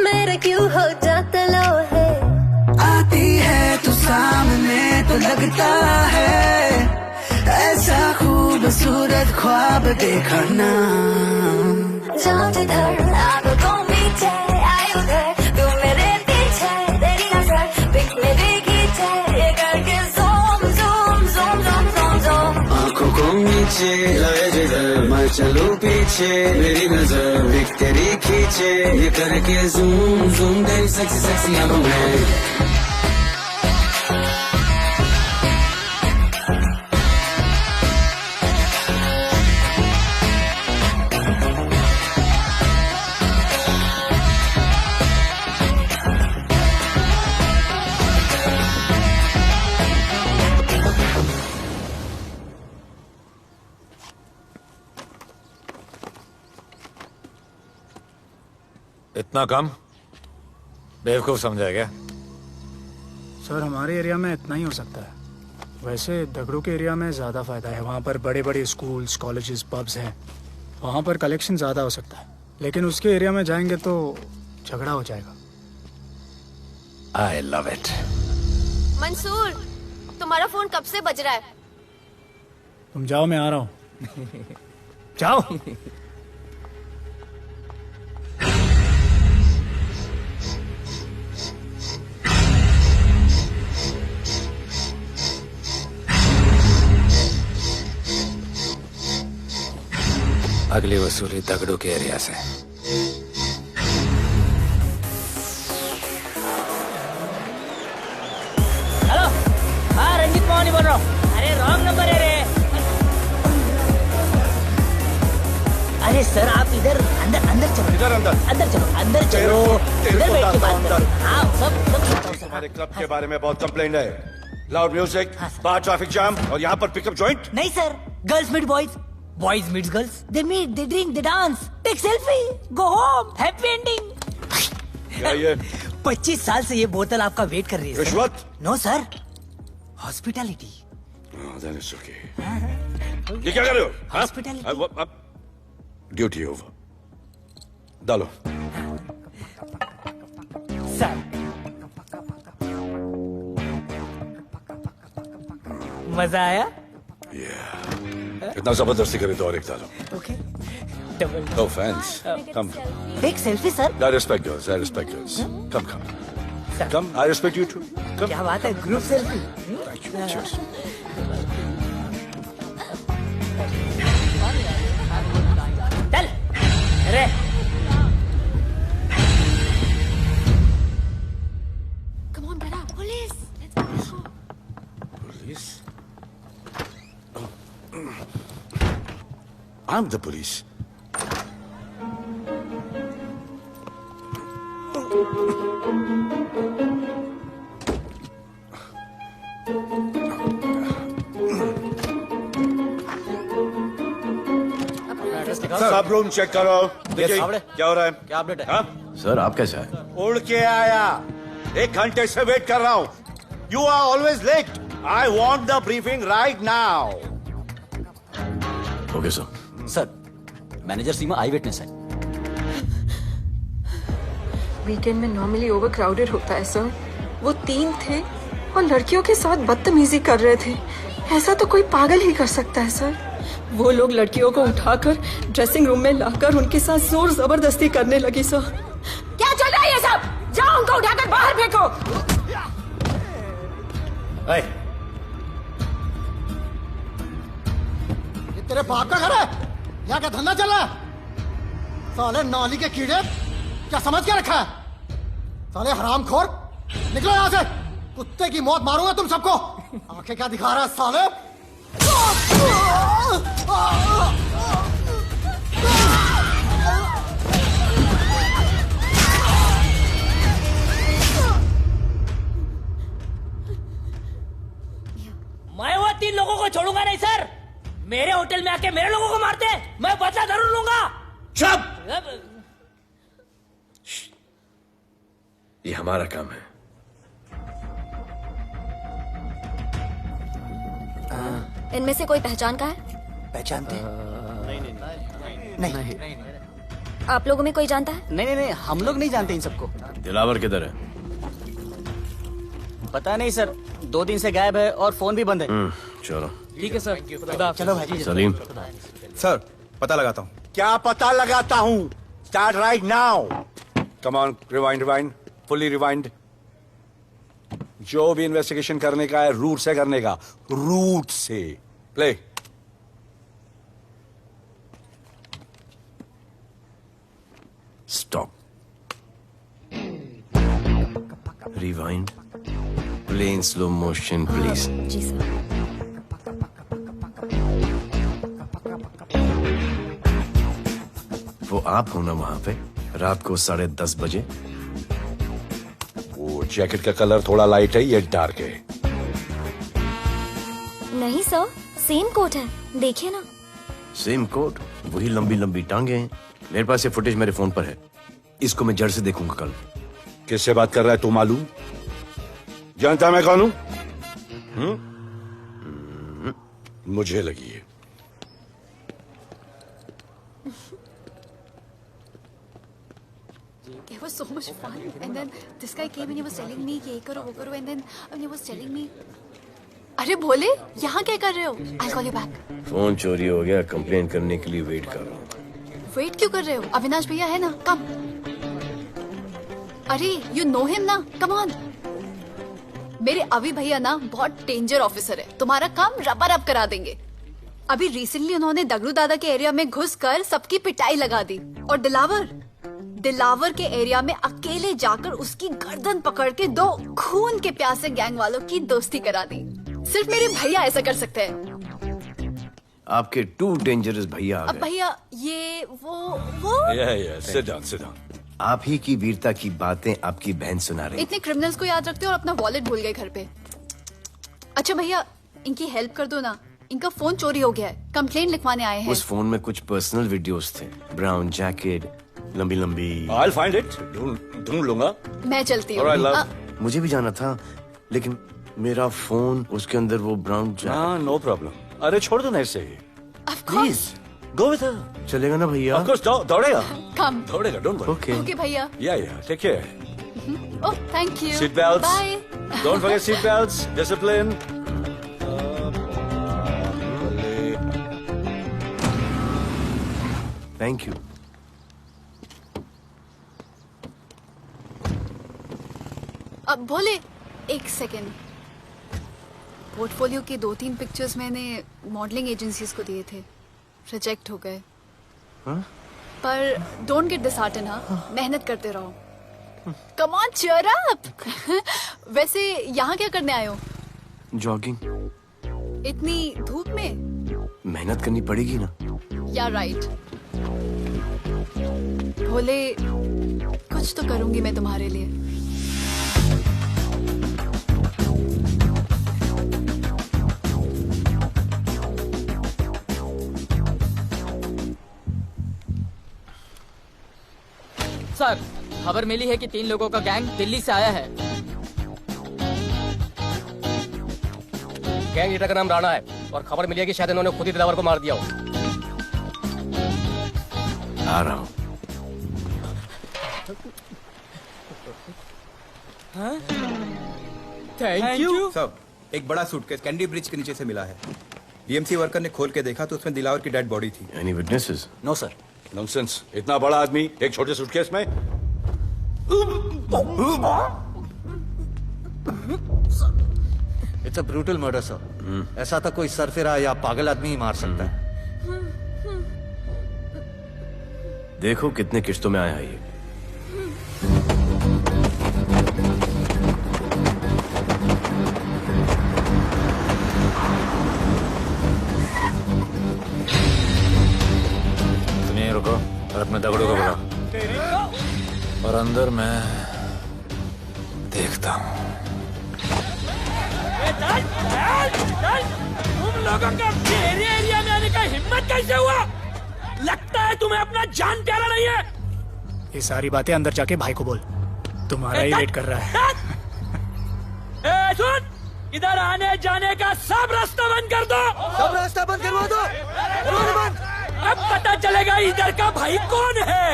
[SPEAKER 20] मेरे क्यों हो जाता लो है।
[SPEAKER 19] आती है तू सामने तो लगता है ऐसा खूबसूरत ख्वाब देखा ना।
[SPEAKER 20] जाऊं जिधर आंखों को पीछे आए उधर, तू मेरे पीछे तेरी नजर पिक मेरी खींचे, ये करके zoom zoom zoom zoom zoom zoom.
[SPEAKER 19] आंखों को नीचे लाए जिधर मैं चलूं पीछे, मेरी नजर पिक तेरी खींचे, ये करके ज़ूम ज़ूम तेरी सेक्सी सेक्सी आंखों में।
[SPEAKER 1] इतना कम बेवकूफ समझा क्या?
[SPEAKER 14] सर हमारे एरिया में इतना ही हो सकता है, वैसे दगड़ू के एरिया में ज़्यादा फायदा है। वहाँ पर बड़े बड़े स्कूल्स, कॉलेजेस, पब्स हैं, वहाँ पर कलेक्शन ज़्यादा हो सकता है। लेकिन उसके एरिया में जाएंगे तो झगड़ा हो जाएगा।
[SPEAKER 1] आई लव इट।
[SPEAKER 21] मंसूर, तुम्हारा फोन कब से बज रहा है?
[SPEAKER 14] तुम जाओ, मैं आ रहा हूँ। जाओ।
[SPEAKER 1] अगली वसूली दगड़ू के एरिया से।
[SPEAKER 17] हेलो, हाँ रंजीत मोहनी बोल रहा हूँ। अरे रॉन्ग नंबर है रे। अरे सर आप इधर अंदर अंदर चलो।
[SPEAKER 9] इधर अंदर
[SPEAKER 17] अंदर चलो, अंदर चलो, इधर बैठ के बात करो। हाँ सब
[SPEAKER 9] तुम्हारे क्लब के बारे में बहुत कंप्लेंट है। लाउड म्यूजिक, बाहर ट्रैफिक जाम और यहाँ पर पिकअप जॉइंट।
[SPEAKER 17] नहीं sir, girls meet boys, boys meets girls, they meet, they drink, they dance, take selfie, go home, happy ending।
[SPEAKER 9] क्या ये?
[SPEAKER 17] 25 साल से ये बोतल आपका वेट कर रही है।
[SPEAKER 9] रिश्वत?
[SPEAKER 17] No sir, hospitality.
[SPEAKER 9] Then it's okay. ये क्या कर रहे हो?
[SPEAKER 17] हॉस्पिटैलिटी।
[SPEAKER 9] Duty over. डालो।
[SPEAKER 17] सर मजा आया?
[SPEAKER 9] इतना जबरदस्ती करे तो और एक डालो।
[SPEAKER 17] Okay double.
[SPEAKER 9] No offense. Come.
[SPEAKER 17] Take selfie sir.
[SPEAKER 9] I respect girls. I respect girls. Come. Come. I respect you too. Come.
[SPEAKER 17] क्या बात है, group selfie.
[SPEAKER 9] Thank you. Cheers.
[SPEAKER 17] चल अरे
[SPEAKER 21] Come on, brother. Police.
[SPEAKER 9] Police? I'm the police. सब रूम चेक करो। देखिए क्या हो रहा है?
[SPEAKER 10] क्या अपडेट है?
[SPEAKER 9] हाँ?
[SPEAKER 15] सर आप कैसे आए?
[SPEAKER 9] उड़ के आया, 1 घंटे से वेट कर रहा हूँ। You are always late. I want the briefing right now.
[SPEAKER 15] Okay sir.
[SPEAKER 10] Sir manager Seema eye witness है।
[SPEAKER 22] वीकेंड में नॉर्मली ओवर क्राउडेड होता है सर। वो 3 थे और लड़कियों के साथ बदतमीजी कर रहे थे। ऐसा तो कोई पागल ही कर सकता है सर। वो लोग लड़कियों को उठाकर ड्रेसिंग रूम में लाकर उनके साथ जोर जबरदस्ती करने लगी सर।
[SPEAKER 21] क्या चल रहा है ये सब? जाओ उनको उठाकर बाहर फेंको।
[SPEAKER 7] ये तेरे बाप का घर है? यहाँ क्या धंधा चल रहा है? साले नाली के कीड़े, क्या समझ के रखा है? साले हरामखोर, निकलो यहाँ से। कुत्ते की मौत मारूंगा तुम सबको। आंखें क्या दिखा रहा है साले?
[SPEAKER 17] मैं वो 3 लोगों को छोड़ूंगा नहीं सर। मेरे होटल में आके मेरे लोगों को मारते, मैं बदला जरूर लूंगा।
[SPEAKER 15] चुप! ये हमारा काम है।
[SPEAKER 11] इनमें से कोई पहचान का है?
[SPEAKER 18] पहचानते हैं? नहीं।
[SPEAKER 11] आप लोगों में कोई जानता है?
[SPEAKER 18] नहीं, हम लोग नहीं जानते इन सबको।
[SPEAKER 15] दिलावर किधर है?
[SPEAKER 18] पता नहीं सर, 2 दिन से गायब है और फोन भी बंद है।
[SPEAKER 15] चलो
[SPEAKER 18] ठीक है सर, चलो भाई।
[SPEAKER 15] सलीम
[SPEAKER 12] सर, पता लगाता हूँ।
[SPEAKER 9] क्या पता लगाता हूँ? Start right now. Come on, rewind, fully rewind. जो भी इन्वेस्टिगेशन करने का है रूट से करने का, रूट से। Play.
[SPEAKER 15] Stop. Rewind. Play in slow motion please.
[SPEAKER 11] जी सर।
[SPEAKER 15] वो आप हो ना वहां पे रात को 10:30 बजे?
[SPEAKER 9] वो जैकेट का कलर थोड़ा लाइट है, ये डार्क है।
[SPEAKER 11] नहीं सर, सेम कोट है, देखिए ना।
[SPEAKER 15] सेम कोट, वही लंबी लंबी टांगे हैं। मेरे पास ये फुटेज मेरे फोन पर है, इसको मैं जड़ से देखूंगा कल।
[SPEAKER 9] किससे बात कर रहा है तू? मालूम? जानता मैं कौन हूं? मुझे लगी है।
[SPEAKER 13] It was so much fun, and then this guy came and he was telling me ये करो वो करो, and then he was telling me, अरे भोले यहाँ क्या कर रहे हो? I'll call you back.
[SPEAKER 15] Phone चोरी हो गया, कंप्लेन करने के लिए वेट कर रहा हूँ।
[SPEAKER 13] वेट क्यों कर रहे हो? अविनाश भैया है ना, कम। अरे you know him ना, come on. मेरे अभी भैया ना बहुत डेंजर ऑफिसर है, तुम्हारा काम रबर अप करा देंगे। अभी रिसेंटली उन्होंने दगड़ू दादा के एरिया में घुसकर सबकी पिटाई लगा दी, और दिलावर के एरिया में अकेले जाकर उसकी गर्दन पकड़ के 2 खून के प्यासे गैंग वालों की दोस्ती करा दी। सिर्फ मेरे भैया ऐसा कर सकते हैं।
[SPEAKER 15] आपके 2 डेंजरस भैया आ
[SPEAKER 13] अब
[SPEAKER 15] गए।
[SPEAKER 13] भैया ये वो
[SPEAKER 9] सिट डाउन।
[SPEAKER 15] आप ही की वीरता की बातें आपकी बहन सुना रही।
[SPEAKER 13] इतने क्रिमिनल्स को याद रखते हो और अपना वॉलेट भूल गए घर पे। अच्छा भैया, इनकी हेल्प कर दो ना, इनका फोन चोरी हो गया है, कंप्लेंट लिखवाने आए हैं।
[SPEAKER 15] उस फोन में कुछ पर्सनल वीडियोस थे, ब्राउन जैकेट, लंबी लंबी।
[SPEAKER 9] I'll find it. ढूंढ लूंगा।
[SPEAKER 13] मैं चलती
[SPEAKER 9] All right,
[SPEAKER 13] हूँ।
[SPEAKER 9] love.
[SPEAKER 15] मुझे भी जाना था, लेकिन मेरा फोन, उसके अंदर वो ब्राउन जैकेट।
[SPEAKER 9] No problem. अरे छोड़ दो ना इसे।
[SPEAKER 13] Please
[SPEAKER 9] go with her.
[SPEAKER 15] चलेगा ना भैया?
[SPEAKER 9] Of course, दौड़ेगा।
[SPEAKER 13] कम।
[SPEAKER 9] दौड़ेगा, डोंट वरी।
[SPEAKER 13] ओके भैया।
[SPEAKER 9] Yeah, take care.
[SPEAKER 13] Oh thank you.
[SPEAKER 9] Seat belts.
[SPEAKER 13] Bye.
[SPEAKER 9] Don't forget seat belts. Discipline.
[SPEAKER 15] Thank you.
[SPEAKER 13] अब बोले, एक सेकेंड। पोर्टफोलियो के 2-3 पिक्चर्स मैंने मॉडलिंग एजेंसीज को दिए थे, रिजेक्ट हो गए। पर डोंट गेट डिसहार्टन, हाँ, मेहनत करते रहो। Come on, cheer up. वैसे यहाँ क्या करने आए हो?
[SPEAKER 15] जॉगिंग।
[SPEAKER 13] इतनी धूप में?
[SPEAKER 15] मेहनत करनी पड़ेगी ना।
[SPEAKER 13] या राइट। भोले, कुछ तो करूंगी मैं तुम्हारे लिए।
[SPEAKER 16] सर, खबर मिली है कि 3 लोगों का गैंग दिल्ली से आया है।
[SPEAKER 3] गैंग लीडर का नाम राणा है और खबर मिली है कि शायद इन्होंने खुद ही दिलावर को मार दिया हो।
[SPEAKER 15] आ रहा हूँ।
[SPEAKER 16] Thank you.
[SPEAKER 12] सब एक बड़ा सूटकेस कैंडी ब्रिज के नीचे से मिला है। डीएमसी वर्कर ने खोल के देखा तो उसमें दिलावर की डेड बॉडी थी।
[SPEAKER 15] Any witnesses?
[SPEAKER 10] No sir.
[SPEAKER 9] Nonsense. इतना बड़ा आदमी एक छोटे सूटकेस में?
[SPEAKER 1] It's a brutal murder sir. ऐसा तो कोई सरफिरा या पागल आदमी ही मार सकता है।
[SPEAKER 15] देखो कितने किश्तों में आया है ये।
[SPEAKER 1] रुको और अपने दगड़ों को बुलाओ, और अंदर मैं देखता हूँ।
[SPEAKER 17] तुम लोगों का मेरे एरिया में आने का हिम्मत कैसे हुआ? लगता है तुम्हें अपना जान प्यारा नहीं है।
[SPEAKER 14] ये सारी बातें अंदर जाके भाई को बोल, तुम्हारा ही वेट कर रहा है।
[SPEAKER 17] सुन, इधर आने जाने का सब रास्ता बंद कर दो।
[SPEAKER 14] सब रास्ता बंद करवा दो।
[SPEAKER 17] अब पता चलेगा इधर का भाई कौन है।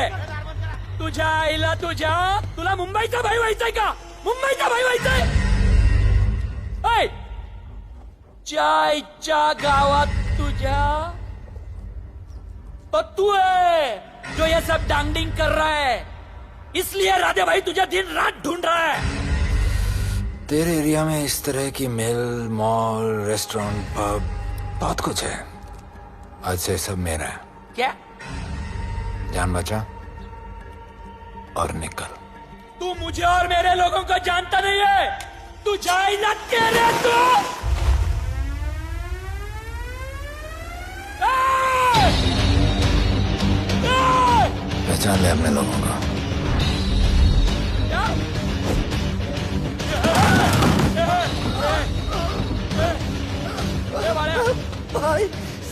[SPEAKER 17] तुझा इला तुझा तुला मुंबईचा भाई व्हायचंय का? मुंबईचा भाई व्हायचंय? चायच्या गावात तुझ्या तो तू है जो ये सब डांगडिंग कर रहा है, इसलिए राधे भाई तुझे दिन रात ढूंढ रहा है।
[SPEAKER 1] तेरे एरिया में इस तरह की मिल, मॉल, रेस्टोरेंट, पब बहुत कुछ है। आज से सब मेरा है।
[SPEAKER 17] क्या?
[SPEAKER 1] जान बचा और निकल।
[SPEAKER 17] तू मुझे और मेरे लोगों को जानता नहीं है। तू जाए ना तेरे तू।
[SPEAKER 1] पहचान ले अपने लोगों को।
[SPEAKER 14] भाई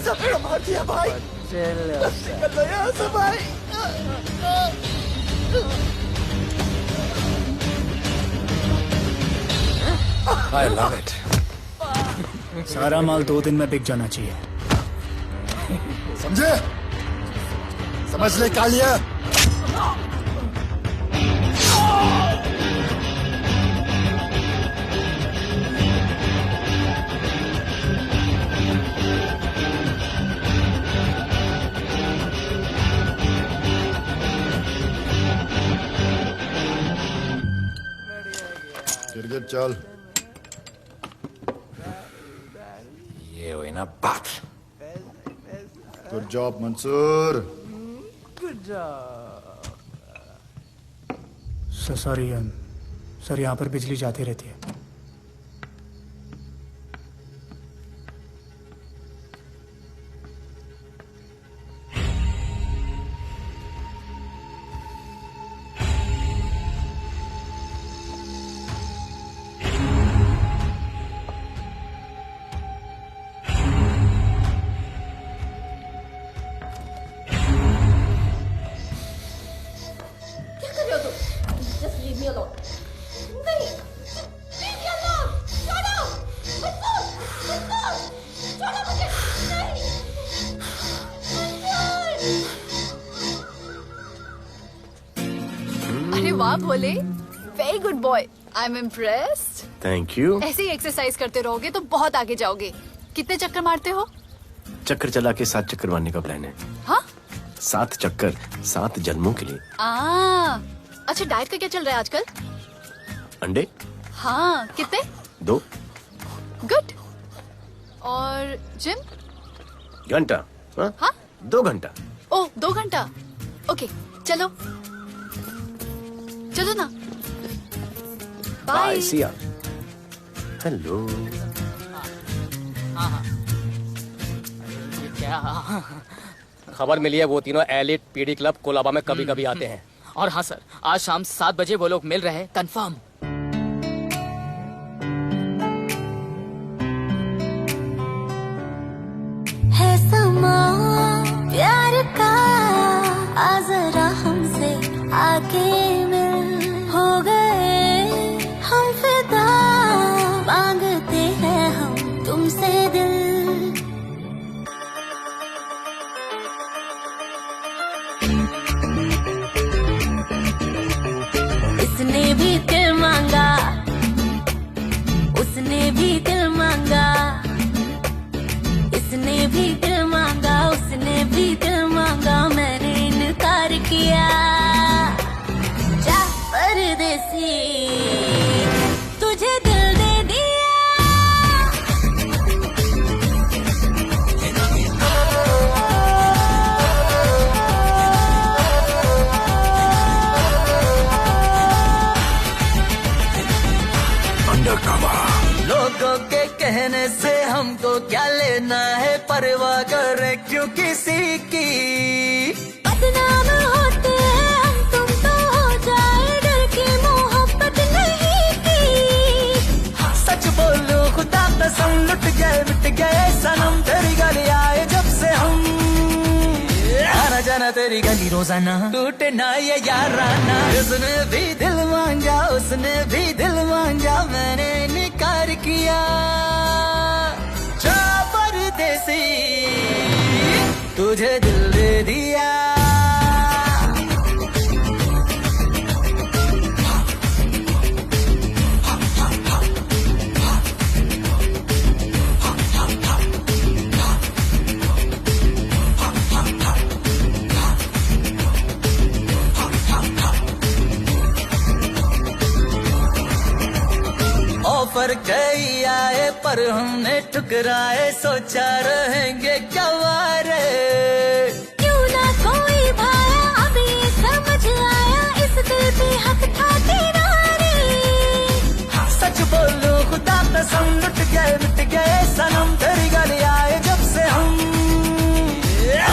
[SPEAKER 14] सबको मार दिया भाई। निकल लो यहाँ से भाई।
[SPEAKER 1] I love it.
[SPEAKER 2] सारा माल 2 दिन में बिक जाना चाहिए।
[SPEAKER 7] समझे? समझ ले कालिया। गिरगिट चल।
[SPEAKER 1] ये हुई ना बात।
[SPEAKER 7] Good job Mansoor.
[SPEAKER 2] Sorry sir, यहाँ पर बिजली जाती रहती है।
[SPEAKER 13] अरे वाह Bhole, very good boy, I am impressed.
[SPEAKER 15] Thank you.
[SPEAKER 13] ऐसे ही एक्सरसाइज करते रहोगे तो बहुत आगे जाओगे। कितने चक्कर मारते हो?
[SPEAKER 15] चक्कर चला के 7 चक्कर मारने का प्लान है।
[SPEAKER 13] हाँ?
[SPEAKER 15] 7 चक्कर 7 जन्मों के लिए।
[SPEAKER 13] अच्छा, डाइट का क्या चल रहा है आजकल?
[SPEAKER 15] अंडे?
[SPEAKER 13] हाँ, कितने?
[SPEAKER 15] 2
[SPEAKER 13] गुड। और जिम?
[SPEAKER 15] घंटा। हाँ? 2 घंटा।
[SPEAKER 13] ओह, 2 घंटा। ओके, चलो चलो ना।
[SPEAKER 15] बाय, सी या। हेलो।
[SPEAKER 3] क्या खबर मिली है? वो तीनों एलिट पीडी क्लब कोलाबा में कभी कभी आते हैं।
[SPEAKER 16] और हाँ सर, आज शाम 7 बजे वो लोग मिल रहे हैं, कंफर्म।
[SPEAKER 20] है समा प्यार का, आ जरा हमसे आके मिल। हो गए हम फिदा, मांगते हैं हम तुमसे दिल। इसने भी दिल मांगा, उसने भी दिल मांगा, इसने भी दिल मांगा, उसने भी दिल मांगा, मैंने इनकार किया। जा परदेसी, तुझे दिल दे दिया।
[SPEAKER 19] लोगों के कहने से हमको क्या लेना है, परवाह करे क्यों किसी की।
[SPEAKER 20] बदनाम होते हैं हम, तुम तो हो जाए, डर की मोहब्बत नहीं की।
[SPEAKER 19] सच बोलो खुदा कसम, लुट गए मिट गए सनम, तेरी गली आए जब से हम। आना जाना तेरी गली रोजाना, टूटे ना ये याराना। उसने भी दिल मांगा, उसने भी दिल मांगा, मैंने इनकार किया जा परदेसी तुझे दिल दे दिया ऑफर कई आए पर हमने ठुकराए सोचा रहेंगे क्या वारे
[SPEAKER 20] क्यों ना कोई भाया अब ये समझ आया इस दिल पे हक था तेरा रे
[SPEAKER 19] सच बोलो खुदा कसम लुट गए मिट गए सनम तेरी गली आए जब से हम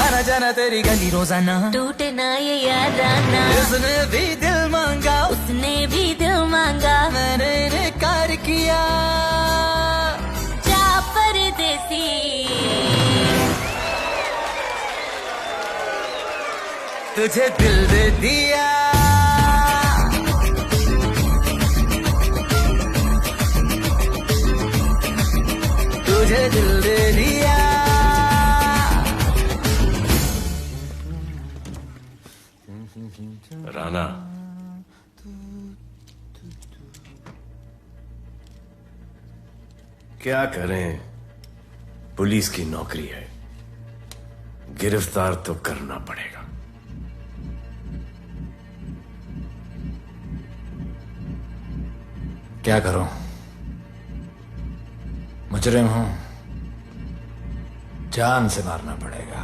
[SPEAKER 19] आना जाना तेरी गली रोजाना
[SPEAKER 20] टूटे ना ये यादाना
[SPEAKER 19] उसने भी दिल मांगा
[SPEAKER 20] उसने भी दिल मांगा
[SPEAKER 19] मैंने इनकार किया
[SPEAKER 20] जा परदेसी
[SPEAKER 19] तुझे दिल दे दिया तुझे दिल दे दिया
[SPEAKER 15] राना क्या करें, पुलिस की नौकरी है, गिरफ्तार तो करना पड़ेगा।
[SPEAKER 1] क्या करूं? मुजरिम हूं, जान से मारना पड़ेगा।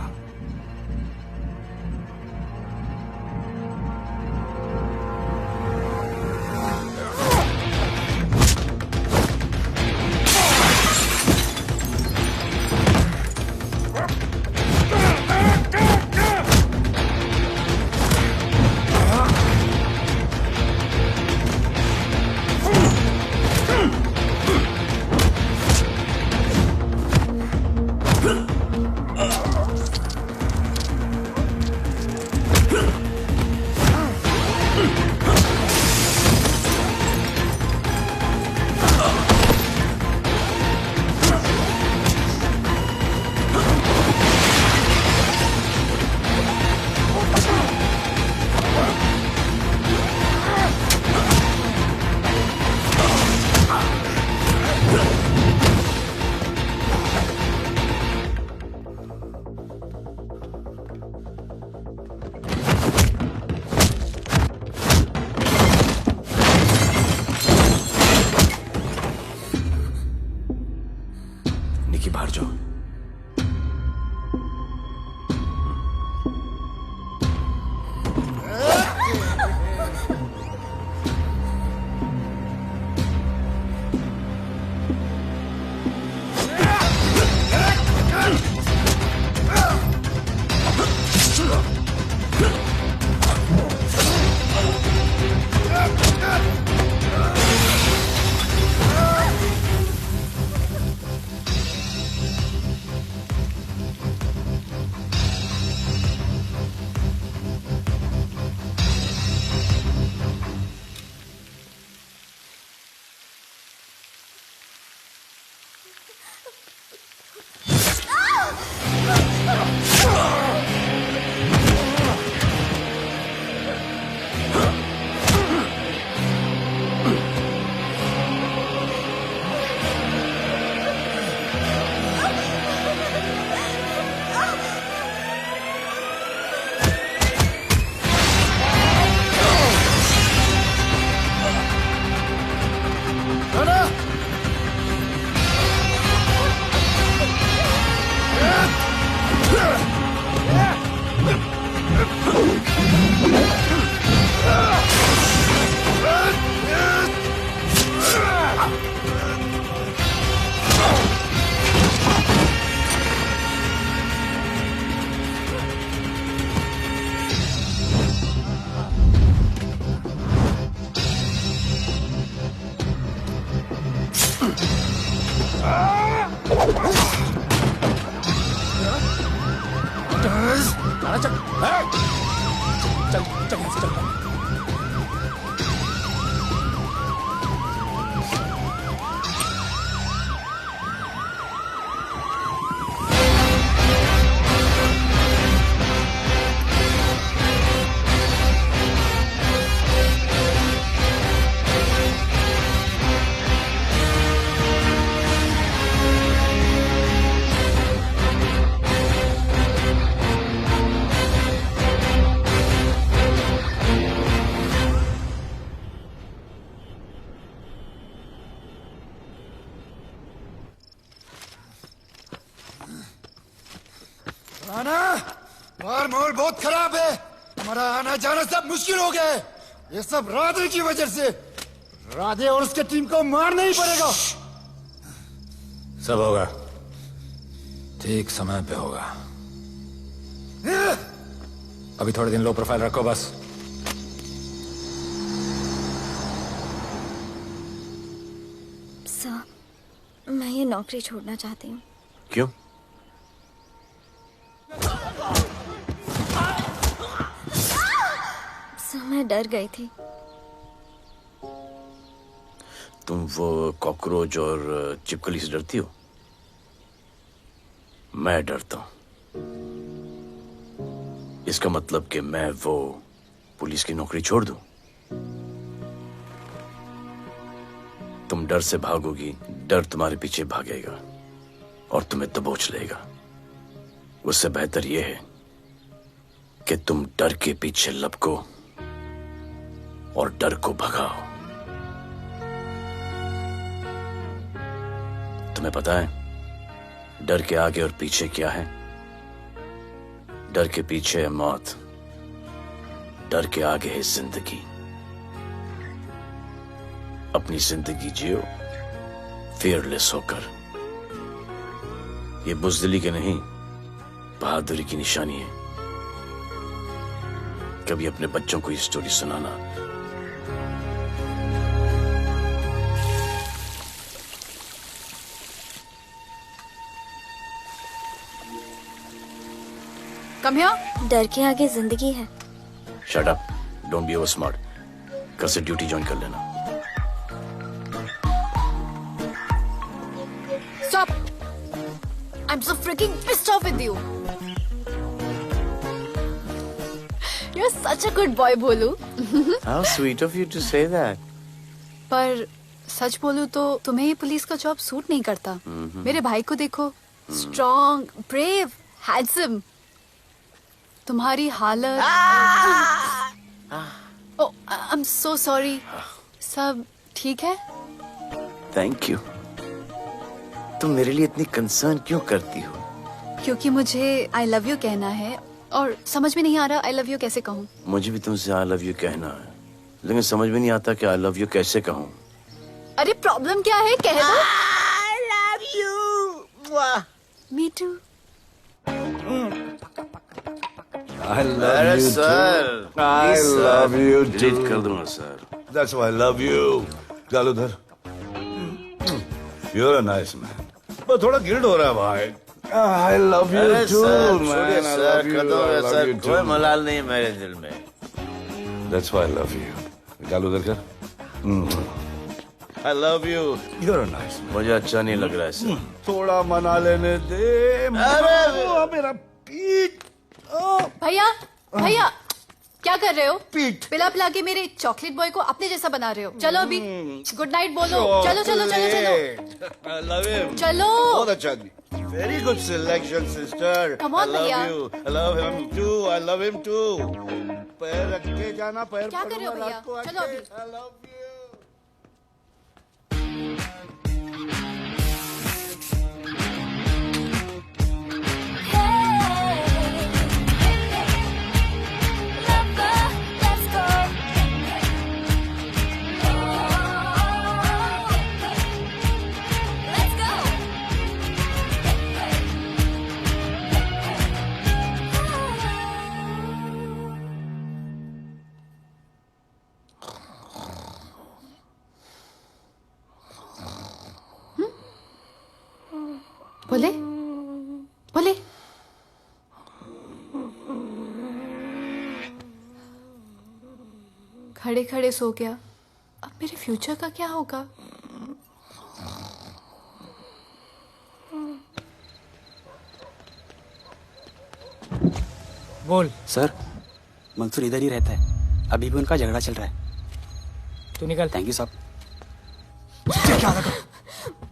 [SPEAKER 15] निकी बाहर जाओ।
[SPEAKER 7] राना, बाहर माहौल बहुत खराब है। हमारा आना जाना सब मुश्किल हो गया है। ये सब राधे की वजह से। राधे और उसके टीम को मारना ही पड़ेगा।
[SPEAKER 1] सब होगा, ठीक समय पे होगा। अभी थोड़े दिन लो प्रोफाइल रखो बस।
[SPEAKER 11] सर, मैं ये नौकरी छोड़ना चाहती हूँ।
[SPEAKER 15] क्यों?
[SPEAKER 11] सर, मैं डर गई थी।
[SPEAKER 15] तुम वो कॉकरोच और चिपकली से डरती हो? मैं डरता हूं। इसका मतलब कि मैं वो पुलिस की नौकरी छोड़ दूं? तुम डर से भागोगी, डर तुम्हारे पीछे भागेगा और तुम्हें दबोच लेगा। उससे बेहतर यह है कि तुम डर के पीछे लपको और डर को भगाओ। तुम्हें पता है डर के आगे और पीछे क्या है? डर के पीछे है मौत, डर के आगे है जिंदगी। अपनी जिंदगी जियो फियरलेस होकर। ये बुज़दिली के नहीं, बहादुरी की निशानी है। कभी अपने बच्चों को ये स्टोरी सुनाना।
[SPEAKER 13] Come here.
[SPEAKER 11] डर के आगे जिंदगी है।
[SPEAKER 15] Shut up, don't be over smart. कल से ड्यूटी ज्वाइन कर लेना।
[SPEAKER 13] Stop! I'm so freaking pissed off with you. You're such a good boy, बोलू।
[SPEAKER 15] How sweet of you to say that.
[SPEAKER 13] पर सच बोलूं तो तुम्हें ये पुलिस का जॉब सूट नहीं करता। मेरे भाई को देखो, स्ट्रॉन्ग, ब्रेव, हैंडसम। तुम्हारी हालत। ओह, आई एम सो सॉरी। सब ठीक है?
[SPEAKER 15] Thank you. तुम मेरे लिए इतनी कंसर्न क्यों करती हो?
[SPEAKER 13] क्योंकि मुझे आई लव यू कहना है और समझ में नहीं आ रहा आई लव यू कैसे कहूँ।
[SPEAKER 15] मुझे भी तुमसे आई लव यू कहना है, लेकिन समझ में नहीं आता कि आई लव यू कैसे कहूँ।
[SPEAKER 13] अरे प्रॉब्लम क्या है, कह दो।
[SPEAKER 15] I love you.
[SPEAKER 13] Me too.
[SPEAKER 9] I love you
[SPEAKER 15] sir.
[SPEAKER 9] too. I love you too.
[SPEAKER 15] Delete कर दूंगा sir.
[SPEAKER 9] That's why I love you. गालूधर, you're a nice man. पर थोड़ा गिल्ड हो रहा है भाई। I love you too, man. I love you. I love you too.
[SPEAKER 15] कोई मलाल नहीं है मेरे दिल में।
[SPEAKER 9] That's why I love you. गालूधर कर। I love you. You're a nice man.
[SPEAKER 15] मुझे अच्छा नहीं लग रहा है सर।
[SPEAKER 9] थोड़ा मना लेने दे। अरे मेरा पीठ।
[SPEAKER 13] भैया, भैया, क्या कर रहे हो? पीठ पिला पिला के मेरे चॉकलेट बॉय को अपने जैसा बना रहे हो। चलो अभी गुड नाइट बोलो। चलो चलो चलो चलो।
[SPEAKER 9] I love him.
[SPEAKER 13] चलो।
[SPEAKER 9] बहुत अच्छा आदमी। Very good selection, sister.
[SPEAKER 13] Come on,
[SPEAKER 9] I love
[SPEAKER 13] भैया।
[SPEAKER 9] you. I love him too. I love him too. पैर रख के जाना, पैर
[SPEAKER 13] क्या कर रहे हो
[SPEAKER 9] पकड़ना,
[SPEAKER 13] भैया?
[SPEAKER 9] रात को
[SPEAKER 13] चलो
[SPEAKER 9] आके।
[SPEAKER 13] अभी।
[SPEAKER 9] I love you.
[SPEAKER 13] बोले बोले। खड़े खड़े सो गया। अब मेरे फ्यूचर का क्या होगा?
[SPEAKER 2] बोल।
[SPEAKER 6] सर, मंसूर इधर ही रहता है। अभी भी उनका झगड़ा चल रहा है।
[SPEAKER 2] तू निकल।
[SPEAKER 6] थैंक यू साहब।
[SPEAKER 2] क्या लगा?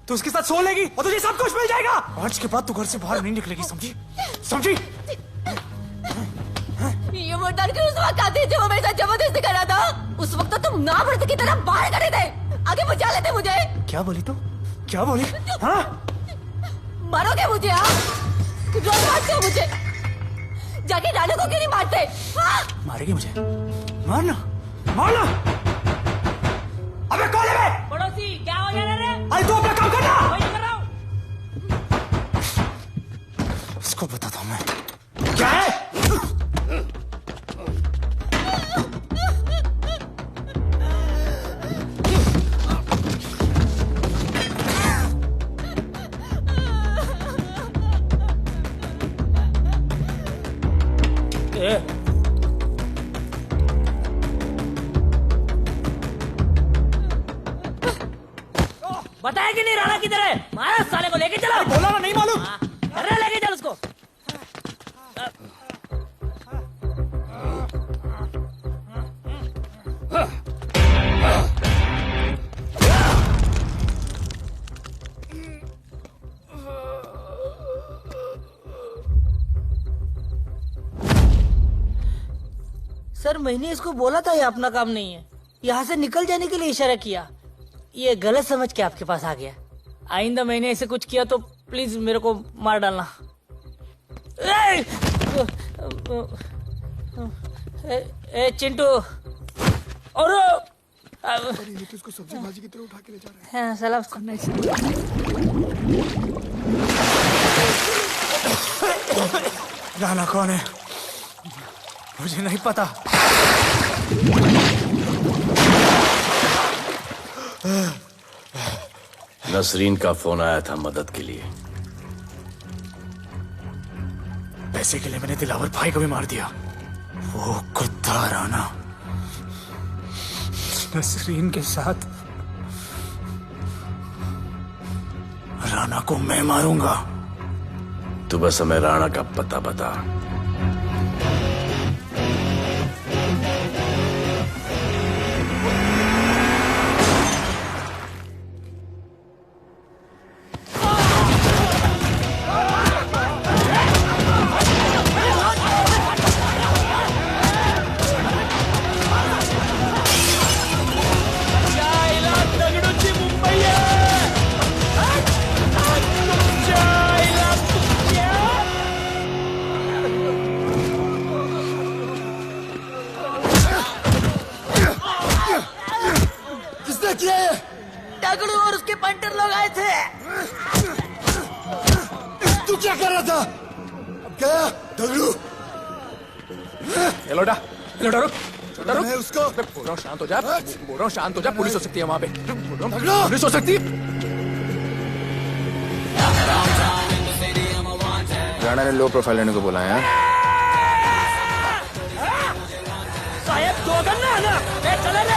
[SPEAKER 2] तू उसके साथ सो लेगी और तुझे सब कुछ मिल जाएगा। आज के बाद तू घर से बाहर नहीं निकलेगी, समझी? समझी?
[SPEAKER 21] ये वो डर के उस वक्त आते जब वो मेरे साथ जबरदस्ती कर रहा था। उस वक्त तो तुम ना बढ़ते की तरह बाहर खड़े थे, आगे बचा लेते मुझे।
[SPEAKER 2] क्या बोली तू? क्या बोली? हाँ?
[SPEAKER 21] मारोगे मुझे? आप रोज मारते हो मुझे। जाके राणा को क्यों नहीं मारते? हाँ?
[SPEAKER 2] मारेगी मुझे? मारना, मारना। अबे कौन है बे?
[SPEAKER 17] पड़ोसी क्या हो गया रे?
[SPEAKER 2] अरे तू अपना काम करना।
[SPEAKER 17] वही कर रहा हूँ।
[SPEAKER 2] इसको बताता हूँ मैं क्या है।
[SPEAKER 17] बताया कि नहीं राणा किधर है? मारा साले को लेके चलो।
[SPEAKER 2] बोला ना नहीं मालूम।
[SPEAKER 17] अरे लेके चल उसको।
[SPEAKER 21] सर मैंने इसको बोला था ये अपना काम नहीं है, यहाँ से निकल जाने के लिए इशारा किया, ये गलत समझ के आपके पास आ गया। आइंदा मैंने ऐसे कुछ किया तो प्लीज मेरे को मार डालना। ए चिंटू और
[SPEAKER 7] इसको सब्जी भाजी की तरह उठा के ले जा रहा है।
[SPEAKER 21] हाँ, सलाम
[SPEAKER 2] राणा कौन है मुझे नहीं पता।
[SPEAKER 15] नसरीन का फोन आया था मदद के लिए।
[SPEAKER 2] पैसे के लिए मैंने दिलावर भाई को भी मार दिया। वो कुत्ता राणा नसरीन के साथ। राणा को मैं मारूंगा।
[SPEAKER 15] तू बस हमें राणा का पता बता।
[SPEAKER 21] दगड़ू और उसके पंटर लोग आए थे।
[SPEAKER 7] तू क्या कर रहा था? क्या दगड़ू?
[SPEAKER 12] लोटा लोटा रुक रुक।
[SPEAKER 7] मैं उसको
[SPEAKER 12] बोल रहा हूँ शांत हो जा, बोल रहा हूँ शांत हो जा। पुलिस हो सकती है वहाँ पे, पुलिस हो सकती है। राणा ने लो प्रोफाइल लेने को बोला है।
[SPEAKER 17] साहब दो गन्ना है ना, चले रे।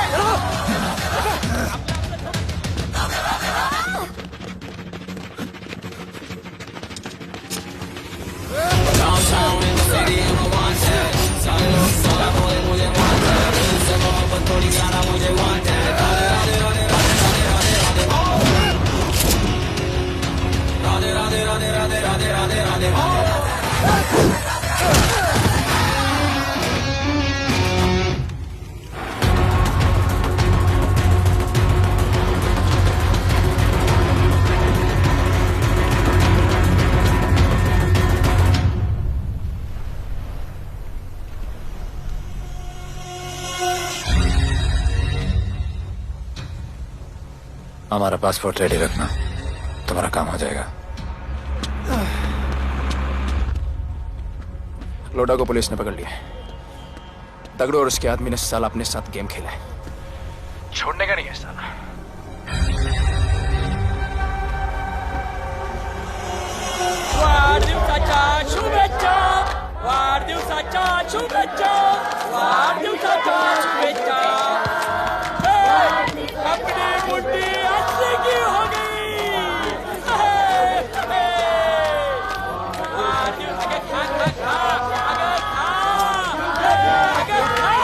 [SPEAKER 1] हमारा पासपोर्ट रेडी रखना, तुम्हारा काम हो जाएगा।
[SPEAKER 12] लोडा को पुलिस ने पकड़ लिया। दगड़ू और उसके आदमी ने साला अपने साथ गेम खेला है, छोड़ने का नहीं है साला।
[SPEAKER 17] वाढदिवसाच्या शुभेच्छा, वाढदिवसाच्या शुभेच्छा, वाढदिवसाच्या शुभेच्छा। अपनी मुट्ठी अच्छी की हो गई। वाढदिवस खा खा खा, अगर खा, अगर खा।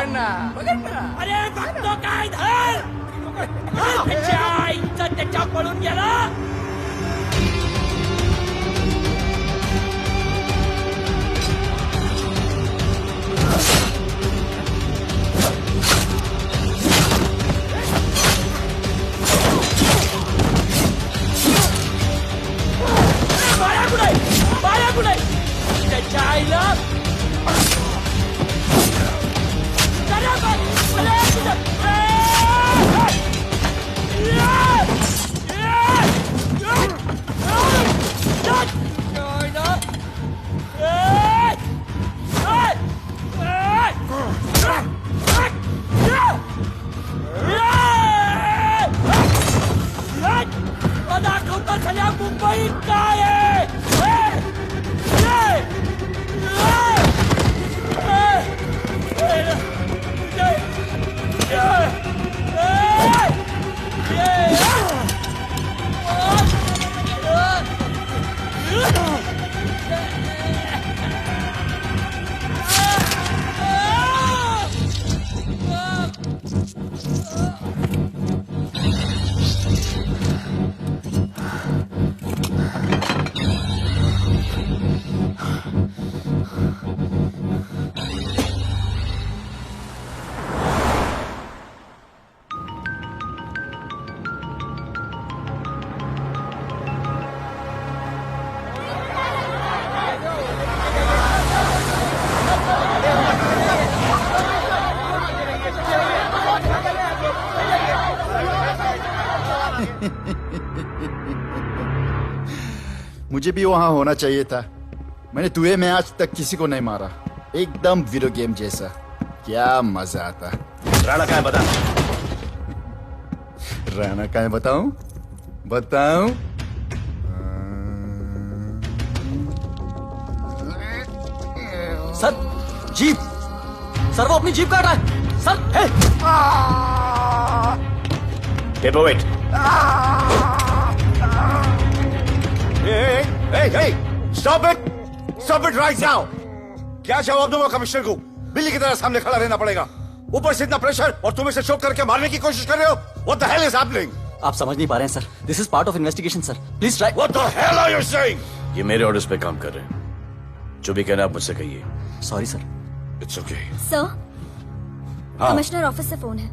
[SPEAKER 17] पकड़ना पकड़ना। अरे भक्तों का इधर त्याच्या पळून गेला। बाया कुठे त्याच्या आईला दाखवता सगळ्या मुंबईत काय आहे।
[SPEAKER 5] मुझे भी वहां होना चाहिए था। मैंने दुए में आज तक किसी को नहीं मारा। एकदम वीडियो गेम जैसा। क्या मजा आता।
[SPEAKER 15] राणा का है बता।
[SPEAKER 5] राणा का है बताऊं? बताऊं?
[SPEAKER 10] सर जीप, सर वो अपनी जीप काट रहा है। Sir hey
[SPEAKER 15] paper
[SPEAKER 9] Hey, stop it right now! क्या जवाब दूंगा कमिश्नर को? बिल्ली की तरह सामने खड़ा रहना पड़ेगा। ऊपर से इतना प्रेशर और तुम इसे शोक करके मारने की कोशिश कर रहे हो। What the hell is happening?
[SPEAKER 10] आप समझ नहीं पा रहे हैं sir. This is part of investigation sir. Please try.
[SPEAKER 9] What the hell are you saying?
[SPEAKER 15] ये मेरे ऑर्डर्स पे काम कर रहे हैं। जो भी कहना आप मुझसे कहिए।
[SPEAKER 10] Sorry sir.
[SPEAKER 9] It's okay.
[SPEAKER 11] Sir,
[SPEAKER 9] हाँ।
[SPEAKER 11] कमिश्नर ऑफिस से फोन है।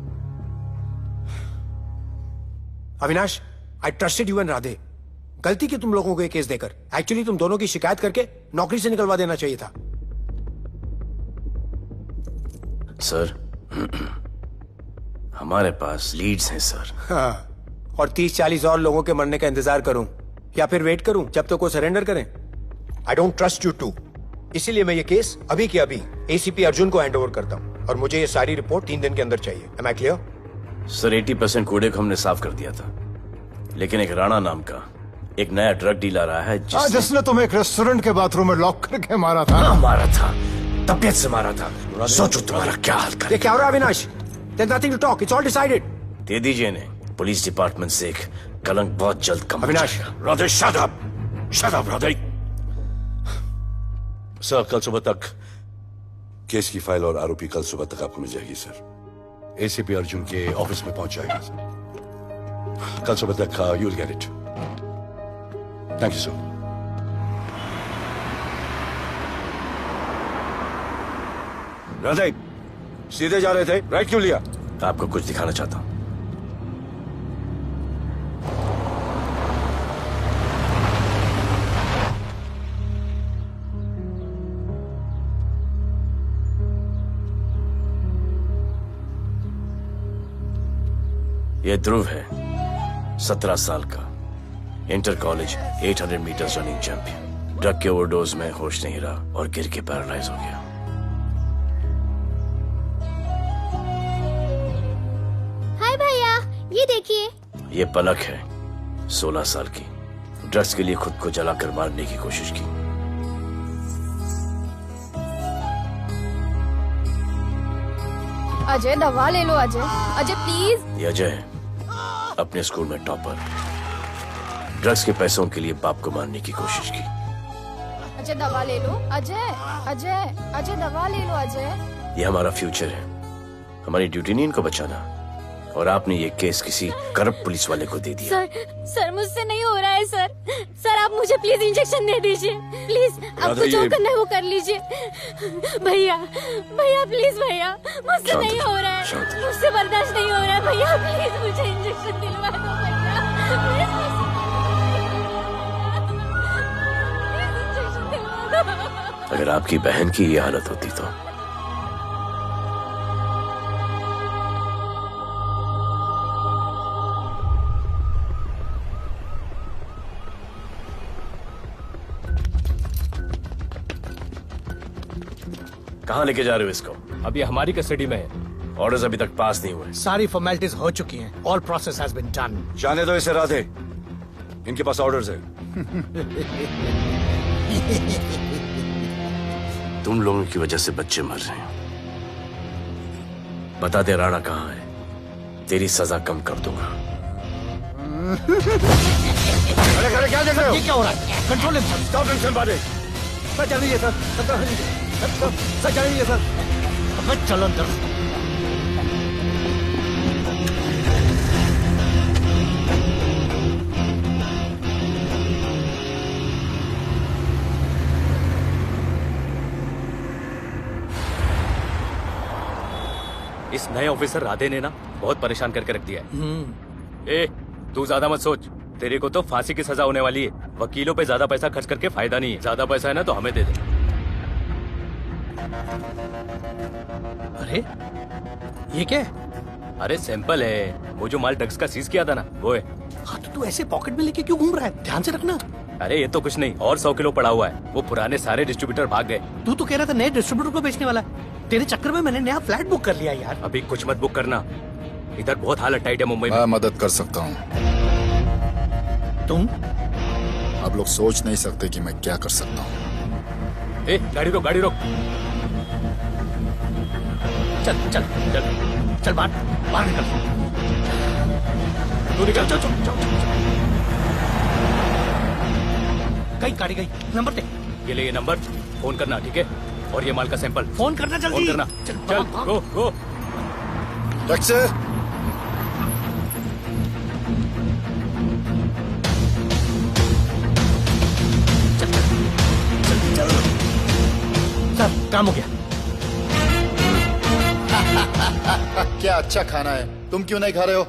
[SPEAKER 8] Avinash, I trusted you and Radhe. गलती की तुम लोगों को ये केस देकर। एक्चुअली तुम दोनों की शिकायत करके नौकरी से निकलवा देना चाहिए था।
[SPEAKER 15] सर हमारे पास लीड्स हैं सर।
[SPEAKER 8] हाँ, और 30-40 और लोगों के मरने का इंतजार करूं या फिर वेट करूं जब तक वो सरेंडर करें? I don't trust you too. इसीलिए मैं ये केस अभी के अभी एसीपी अर्जुन को हैंड ओवर करता हूं और मुझे ये सारी रिपोर्ट 3 दिन के अंदर चाहिए। M I clear?
[SPEAKER 15] सर 80% कूड़े को हमने साफ कर दिया था, लेकिन एक राणा नाम का एक नया ड्रग डीलर आया है
[SPEAKER 23] जिसने तुम्हें एक रेस्टोरेंट के बाथरूम में लॉक करके मारा था।
[SPEAKER 15] हाँ, मारा था, तबीयत से मारा था। सोचो तुम्हारा क्या हाल कर।
[SPEAKER 8] ये क्या हो रहा है Avinash? There's nothing to talk. It's all decided.
[SPEAKER 15] दे दीजिए इन्हें। पुलिस डिपार्टमेंट से एक कलंक बहुत जल्द कम हो
[SPEAKER 8] अविनाश,
[SPEAKER 15] जाएगा।
[SPEAKER 9] Radhe, shut up! Shut up, Radhe! Sir, कल सुबह तक केस की फाइल और आरोपी कल सुबह तक आपको मिल जाएगी सर। एसीपी अर्जुन के ऑफिस में पहुंच जाएगी सर। कल सुबह तक you will get it. Thank you sir. Radhe, सीधे जा रहे थे, राइट क्यों लिया?
[SPEAKER 15] आपको कुछ दिखाना चाहता हूं। ये ध्रुव है, 17 साल का, inter college 800 meters running champion. Drug के ओवरडोज में होश नहीं रहा और गिर के पैरालाइज हो गया।
[SPEAKER 4] हाय भैया, ये देखिए।
[SPEAKER 15] ये पलक है, 16 साल की। ड्रग्स के लिए खुद को जलाकर मारने की कोशिश की।
[SPEAKER 13] अजय दवा ले लो। अजय, अजय प्लीज।
[SPEAKER 15] ये अजय है, अपने स्कूल में टॉपर। ड्रग्स के पैसों के लिए बाप को मारने की कोशिश की।
[SPEAKER 13] अजय दवा ले लो। अजय, अजय, अजय दवा ले लो। अजय,
[SPEAKER 15] ये हमारा फ्यूचर है, हमारी ड्यूटी नहीं इनको बचाना, और आपने ये केस किसी करप्ट पुलिस वाले को दे दिया।
[SPEAKER 4] सर मुझसे नहीं हो रहा है सर। सर आप मुझे प्लीज इंजेक्शन दे दीजिए प्लीज। आपको जो करना है वो कर लीजिए। भैया भैया प्लीज भैया, मुझसे नहीं हो रहा है, मुझसे बर्दाश्त नहीं हो रहा है भैया, प्लीज मुझे इंजेक्शन दिलवा दो भैया,
[SPEAKER 15] अगर आपकी बहन की ये हालत होती तो कहाँ लेके जा रहे हो इसको?
[SPEAKER 3] अभी हमारी कस्टडी में है।
[SPEAKER 15] ऑर्डर्स अभी तक पास नहीं हुए।
[SPEAKER 7] सारी फॉर्मेलिटीज हो चुकी हैं। All process has been done.
[SPEAKER 9] जाने दो इसे राधे, इनके पास ऑर्डर्स है।
[SPEAKER 15] तुम लोगों की वजह से बच्चे मर रहे हैं। बता दे राणा कहाँ है, तेरी सजा कम कर दूंगा।
[SPEAKER 9] अरे क्या देख रहे हो?
[SPEAKER 7] ये क्या हो रहा है? Control himself.
[SPEAKER 9] स्टॉप हिमसेल्फ बारे।
[SPEAKER 7] सर चल लीजिए सर, सर चल लीजिए सर। अब चलो अंदर।
[SPEAKER 3] इस नए ऑफिसर राधे ने ना बहुत परेशान करके रख दिया है। ए, तू ज्यादा मत सोच, तेरे को तो फांसी की सजा होने वाली है। वकीलों पे ज्यादा पैसा खर्च करके फायदा नहीं है। ज्यादा पैसा है ना तो हमें दे दे।
[SPEAKER 7] अरे ये क्या है?
[SPEAKER 3] अरे सैंपल है, वो जो माल ड्रग्स का सीज किया था ना वो है।
[SPEAKER 7] हाँ तो तू ऐसे पॉकेट में लेके क्यों घूम रहा है? ध्यान से रखना।
[SPEAKER 3] अरे ये तो कुछ नहीं, और 100 किलो पड़ा हुआ है। वो पुराने सारे डिस्ट्रीब्यूटर भाग गए।
[SPEAKER 7] तू तो कह रहा था नए डिस्ट्रीब्यूटर को बेचने वाला है। तेरे चक्कर में मैंने नया फ्लैट बुक कर लिया यार।
[SPEAKER 3] अभी कुछ मत बुक करना, इधर बहुत हालत टाइट है मुंबई में।
[SPEAKER 5] मैं मदद कर सकता हूँ।
[SPEAKER 7] तुम?
[SPEAKER 5] आप लोग सोच नहीं सकते कि मैं क्या कर सकता हूँ।
[SPEAKER 3] ए, गाड़ी रोक, गाड़ी रोक।
[SPEAKER 7] चल चल चल चल बाहर निकल।
[SPEAKER 3] तू निकल।
[SPEAKER 7] चल चल चल। गाड़ी गई। नंबर दे।
[SPEAKER 3] ये ले ये नंबर, फोन करना ठीक है? और ये माल का सैंपल
[SPEAKER 7] फोन करना जल्दी।
[SPEAKER 3] फोन करना। चल गो गो।
[SPEAKER 5] टैक्सी।
[SPEAKER 7] सर काम हो गया।
[SPEAKER 5] क्या अच्छा खाना है, तुम क्यों नहीं खा रहे हो?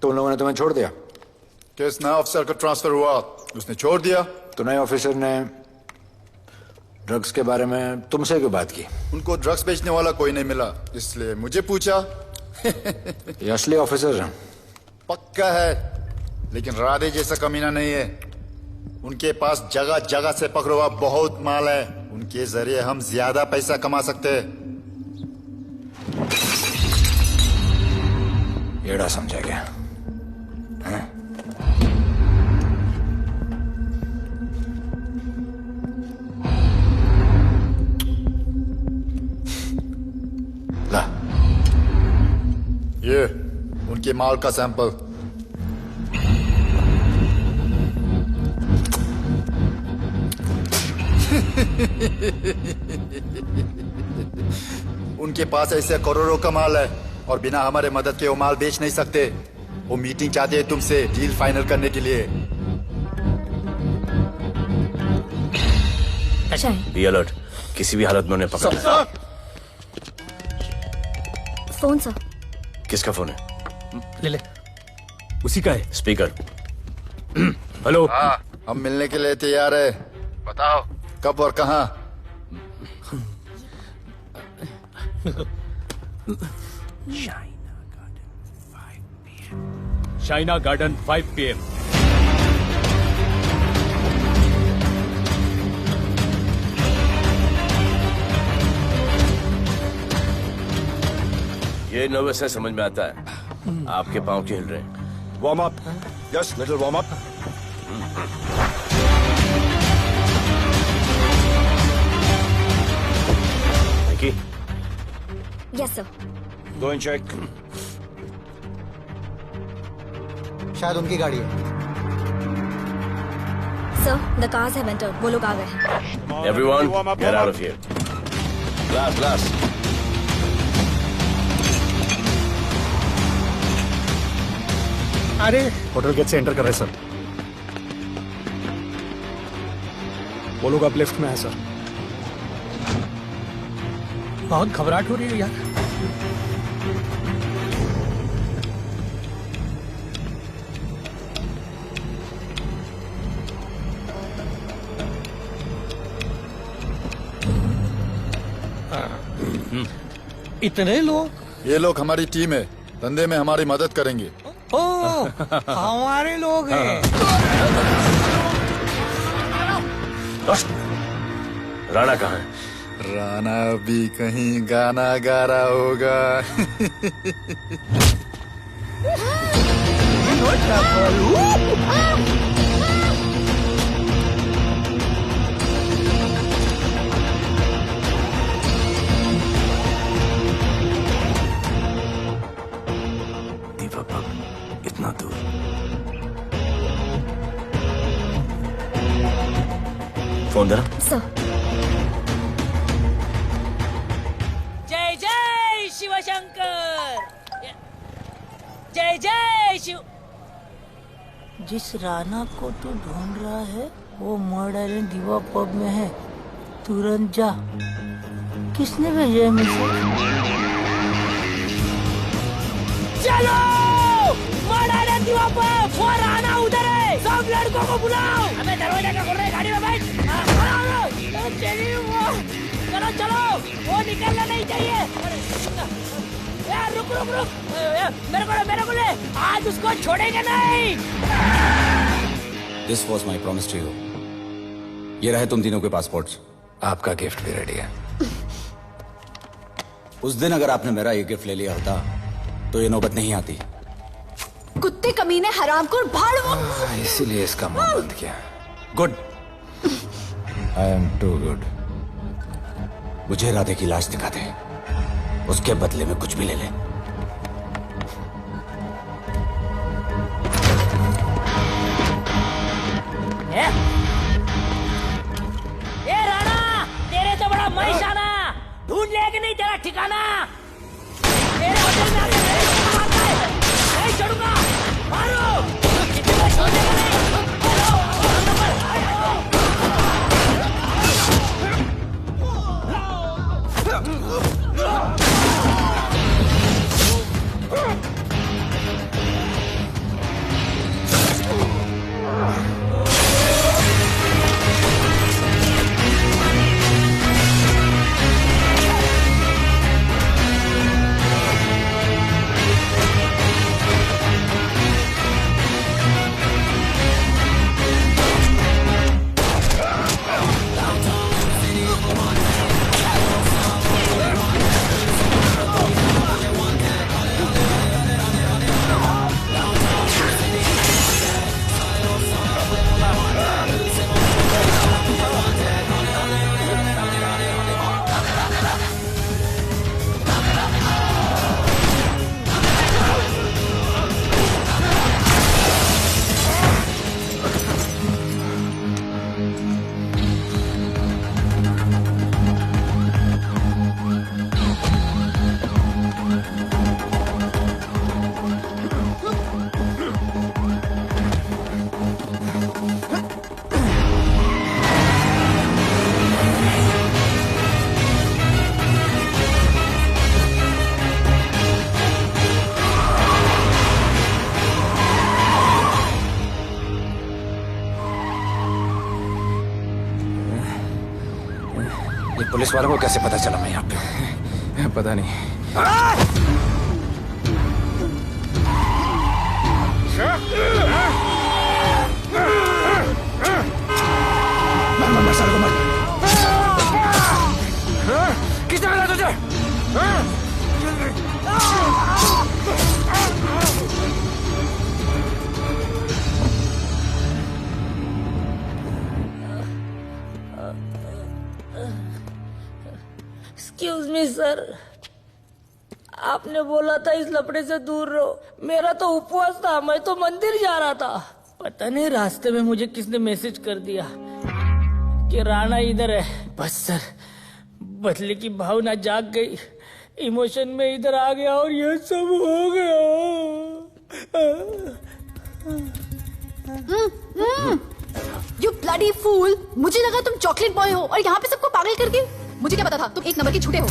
[SPEAKER 1] तुम लोगों ने तुम्हें छोड़ दिया?
[SPEAKER 5] किस नए ऑफिसर का ट्रांसफर हुआ उसने छोड़ दिया?
[SPEAKER 1] तो नए ऑफिसर ने ड्रग्स के बारे में तुमसे क्यों बात की?
[SPEAKER 5] उनको ड्रग्स बेचने वाला कोई नहीं मिला, इसलिए मुझे पूछा।
[SPEAKER 1] ये असली ऑफिसर है?
[SPEAKER 5] पक्का है, लेकिन राधे जैसा कमीना नहीं है। उनके पास जगह जगह से पकड़ा हुआ बहुत माल है, उनके जरिए हम ज्यादा पैसा कमा सकते हैं।
[SPEAKER 1] येड़ा समझा क्या?
[SPEAKER 5] ला, ये उनके माल का सैंपल। उनके पास ऐसे करोड़ों का माल है और बिना हमारे मदद के वो माल बेच नहीं सकते। वो मीटिंग चाहते हैं तुमसे डील फाइनल करने के लिए।
[SPEAKER 15] बी अलर्ट, किसी भी हालत में उन्हें पकड़ना।
[SPEAKER 11] Phone sir.
[SPEAKER 15] किसका फोन है?
[SPEAKER 7] ले ले।
[SPEAKER 3] उसी का है।
[SPEAKER 15] स्पीकर।
[SPEAKER 3] हेलो।
[SPEAKER 5] हाँ, हम मिलने के लिए तैयार है। बताओ कब और कहाँ?
[SPEAKER 3] Shaina garden 5 PM।
[SPEAKER 15] ये नर्वस है, समझ में आता है। आपके पाँव क्यों हिल रहे हैं?
[SPEAKER 9] Warm up, just little warm up.
[SPEAKER 11] Yes sir.
[SPEAKER 9] Go and check.
[SPEAKER 7] शायद उनकी गाड़ी है।
[SPEAKER 11] Sir, the cars have entered. वो लोग आ गए हैं।
[SPEAKER 15] Everyone, get out of here. Glass, glass.
[SPEAKER 2] अरे होटल गेट से एंटर कर रहे सर। वो लोग अब लिफ्ट में है सर। बहुत घबराहट हो रही है यार।
[SPEAKER 21] इतने लोग?
[SPEAKER 5] ये लोग हमारी टीम है, धंधे में हमारी मदद करेंगे।
[SPEAKER 21] ओ, हमारे लोग हैं।
[SPEAKER 15] राणा कहाँ है?
[SPEAKER 5] राणा भी कहीं गाना गा रहा होगा।
[SPEAKER 15] इतना दूर। फोन देना।
[SPEAKER 21] जय जय शिवशंकर, जय जय शिव। जिस राणा को तू ढूंढ रहा है वो मर्डर इन दीवा पब में है, तुरंत जा। किसने भेजा है मुझे? चलो मर्डर इन दीवा पब, वो राणा उधर है, सब लड़कों को बुलाओ। हमें दरवाजा क्या खोल रहे, गाड़ी में बैठ। चलो चलो, वो निकलना नहीं चाहिए। यार रुक रुक रुक, मेरे को ले, आज उसको छोड़ेंगे नहीं।
[SPEAKER 10] This was my promise to you. ये रहे तुम तीनों के पासपोर्ट्स।
[SPEAKER 1] आपका गिफ्ट भी रेडी है।
[SPEAKER 10] उस दिन अगर आपने मेरा ये गिफ्ट ले लिया होता तो ये नौबत नहीं आती।
[SPEAKER 13] कुत्ते कमीने हरामखोर भाड़।
[SPEAKER 1] इसीलिए इसका मुंह बंद किया।
[SPEAKER 10] Good.
[SPEAKER 1] I am too good.
[SPEAKER 10] मुझे राधे की लाश दिखा दे, उसके बदले में कुछ भी ले ले।
[SPEAKER 21] ए राणा, तेरे तो बड़ा मैशाना, ढूंढ ले कि नहीं तेरा ठिकाना। तेरे होटल में आके मेरे को मारता है, नहीं छोड़ूंगा। मारो, किसी को छोड़ेगा नहीं।
[SPEAKER 1] पुलिस वालों को कैसे पता चला मैं यहाँ पे?
[SPEAKER 12] पता नहीं।
[SPEAKER 21] किसने मिला तुझे? एक्सक्यूज मी सर, आपने बोला था इस लफड़े से दूर रहो। मेरा तो उपवास था, मैं तो मंदिर जा रहा था। पता नहीं रास्ते में मुझे किसने मैसेज कर दिया कि राणा इधर है। बस सर, बदले की भावना जाग गई, इमोशन में इधर आ गया और ये सब हो गया।
[SPEAKER 13] You bloody fool! मुझे लगा तुम चॉकलेट बॉय हो और यहाँ पे सबको पागल करके। मुझे क्या पता था तुम एक नंबर के झूठे हो।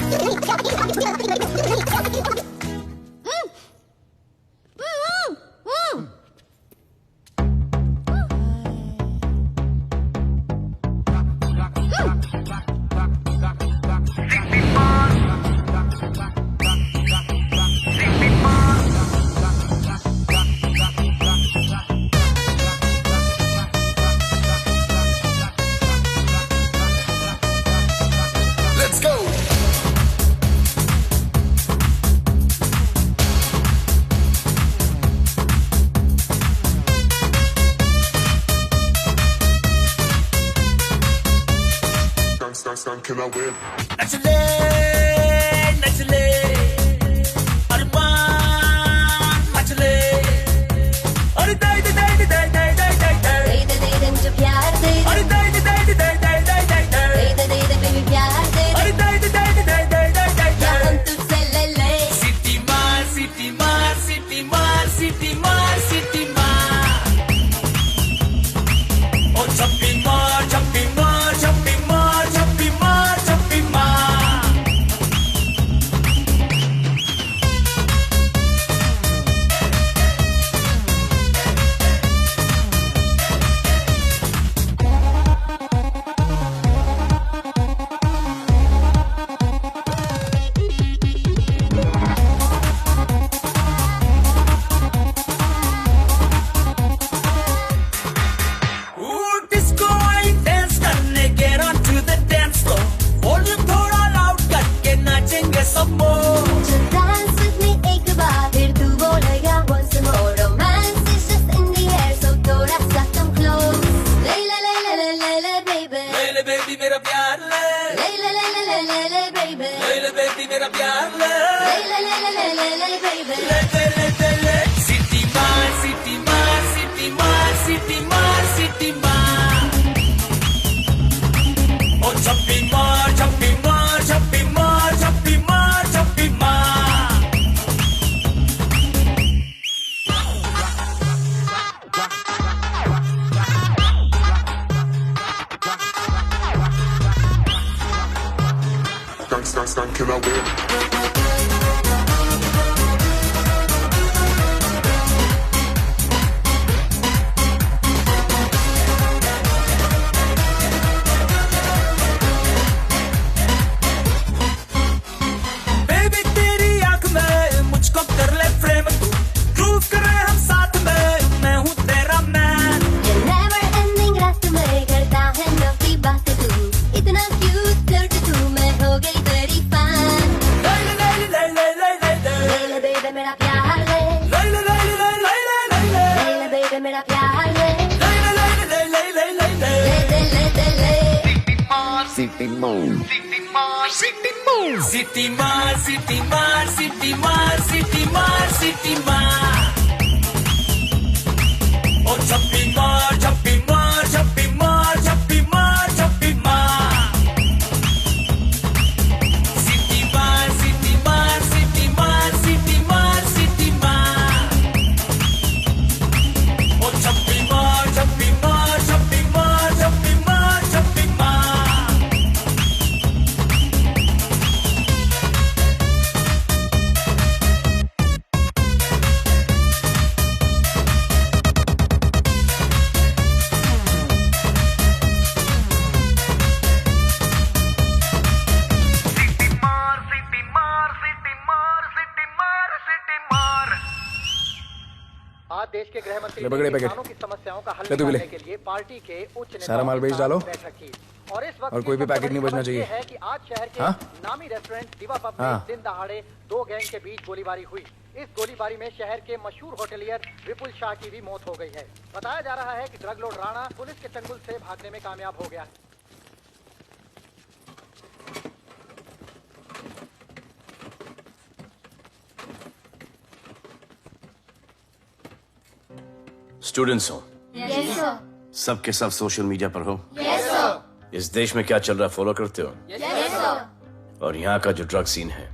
[SPEAKER 14] Can I win?
[SPEAKER 17] नचले नचले अरमान नचले अरे दाई दाई दाई दाई दाई दाई दाई दाई
[SPEAKER 20] दे दे दे मुझे प्यार दे
[SPEAKER 17] अरे दाई दाई दाई दाई दाई दाई दाई दाई
[SPEAKER 20] दे दे बेबी प्यार दे
[SPEAKER 17] अरे दाई दाई दाई दाई दाई दाई दाई
[SPEAKER 20] या हम तुझसे ले ले
[SPEAKER 17] सिटी मार सिटी मार सिटी मार सिटी मार सिटी मार ओ छप्पी मार छप्पी मार छप्पी मार छप्पी मार छप्पी मार डिस्को आई डांस करने get on to the dance floor volume थोड़ा लाउड करके नाचेंगे सब मोर
[SPEAKER 20] Just dance with me एक बार फिर तू बोलेगा once more romance is just in the air so थोड़ा सा come close ले ले ले ले ले ले ले baby
[SPEAKER 17] ले ले बेबी मेरा प्यार ले
[SPEAKER 20] ले ले ले ले ले ले ले baby
[SPEAKER 17] ले ले बेबी मेरा प्यार ले
[SPEAKER 20] ले ले ले ले ले ले ले baby
[SPEAKER 17] ले ले ले ले ले सिटी मार सिटी मार सिटी मार सिटी मार सिटी मार ओ छप्पी मार छप्पी मार छप्पी मार छप्पी मार छप्पी मार
[SPEAKER 14] Can I win?
[SPEAKER 17] बेबी तेरी आंख में मुझको कर ले फ्रेम तू ग्रूव करे हम साथ में मैं हूँ तेरा मैन
[SPEAKER 20] ये never ending रात में करता है नौकी बात तू इतना cute flirt तू मैं हो गई तेरी fan
[SPEAKER 17] ले ले ले ले ले ले ले ले
[SPEAKER 20] ले ले baby मेरा प्यार ले
[SPEAKER 17] ले ले ले ले ले ले ले ले
[SPEAKER 20] ले ले baby मेरा प्यार ले
[SPEAKER 17] ले ले ले ले ले ले ले ले
[SPEAKER 20] ले ले ले ले ले
[SPEAKER 14] City Moon.
[SPEAKER 17] सिटी मार सिटी मार सिटी मार सिटी मार सिटी मार ओ छप्पी मार छप्पी मार छप्पी मार छप्पी मार छप्पी मार सिटी मार सिटी मार सिटी मार सिटी मार सिटी मार ओ छप्पी मार छप्पी मार छप्पी मार छप्पी मार छप्पी मार
[SPEAKER 7] आज देश के गृह मंत्री
[SPEAKER 8] ले पकड़े
[SPEAKER 7] ने
[SPEAKER 8] पैकेट।
[SPEAKER 7] किसानों की समस्याओं का हल
[SPEAKER 8] ले तू भी ले।
[SPEAKER 7] निकालने के लिए पार्टी के उच्च नेताओं
[SPEAKER 8] सारा माल
[SPEAKER 7] के
[SPEAKER 8] बेच
[SPEAKER 7] साथ
[SPEAKER 8] डालो।
[SPEAKER 7] बैठक की। और इस वक्त
[SPEAKER 8] और कोई भी पैकेट नहीं बचना चाहिए।
[SPEAKER 7] है कि आज शहर के
[SPEAKER 8] हाँ?
[SPEAKER 7] नामी रेस्टोरेंट दिवा पब में
[SPEAKER 8] हाँ।
[SPEAKER 7] दिन दहाड़े दो गैंग के बीच गोलीबारी हुई। इस गोलीबारी में शहर के मशहूर होटलियर विपुल शाह की भी मौत हो गई है। बताया जा रहा है कि ड्रग लॉर्ड राणा पुलिस के चंगुल से भागने में कामयाब हो गया।
[SPEAKER 15] स्टूडेंट्स हो
[SPEAKER 20] Yes, sir.
[SPEAKER 15] सब के सब सोशल मीडिया पर हो
[SPEAKER 20] Yes, sir.
[SPEAKER 15] इस देश में क्या चल रहा है फॉलो करते हो
[SPEAKER 20] Yes, sir.
[SPEAKER 15] और यहाँ का जो ड्रग सीन है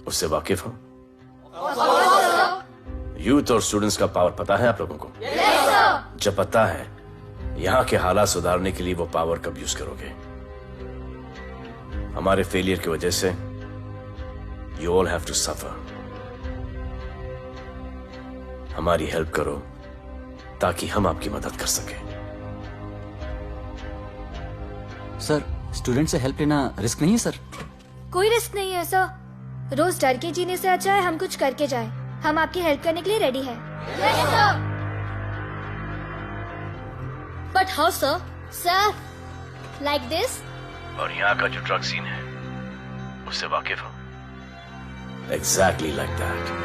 [SPEAKER 15] उससे वाकिफ हो यूथ और स्टूडेंट्स का पावर पता है आप लोगों को? जब पता है, यहाँ के हालात सुधारने के लिए वो पावर कब यूज करोगे? हमारे फेलियर की वजह से you all have to suffer. हमारी हेल्प करो ताकि हम आपकी मदद कर सकें।
[SPEAKER 10] सर, स्टूडेंट से हेल्प लेना रिस्क नहीं है सर?
[SPEAKER 11] कोई रिस्क नहीं है सर। रोज डर के जीने से अच्छा है हम कुछ करके जाए। हम आपकी हेल्प करने के लिए रेडी है।
[SPEAKER 4] But how sir? Sir, like this?
[SPEAKER 15] और यहाँ का जो ड्रग सीन है उससे वाकिफ हो? Exactly like that.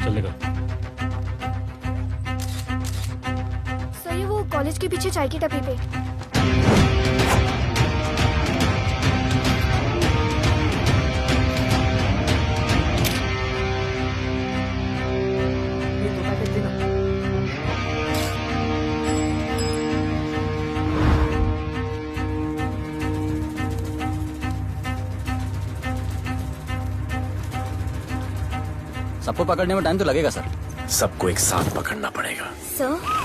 [SPEAKER 3] चलेगा।
[SPEAKER 11] सर ये वो कॉलेज के पीछे चाय की टपरी पे।
[SPEAKER 10] सबको पकड़ने में टाइम तो लगेगा सर।
[SPEAKER 15] सबको एक साथ पकड़ना पड़ेगा।
[SPEAKER 11] सर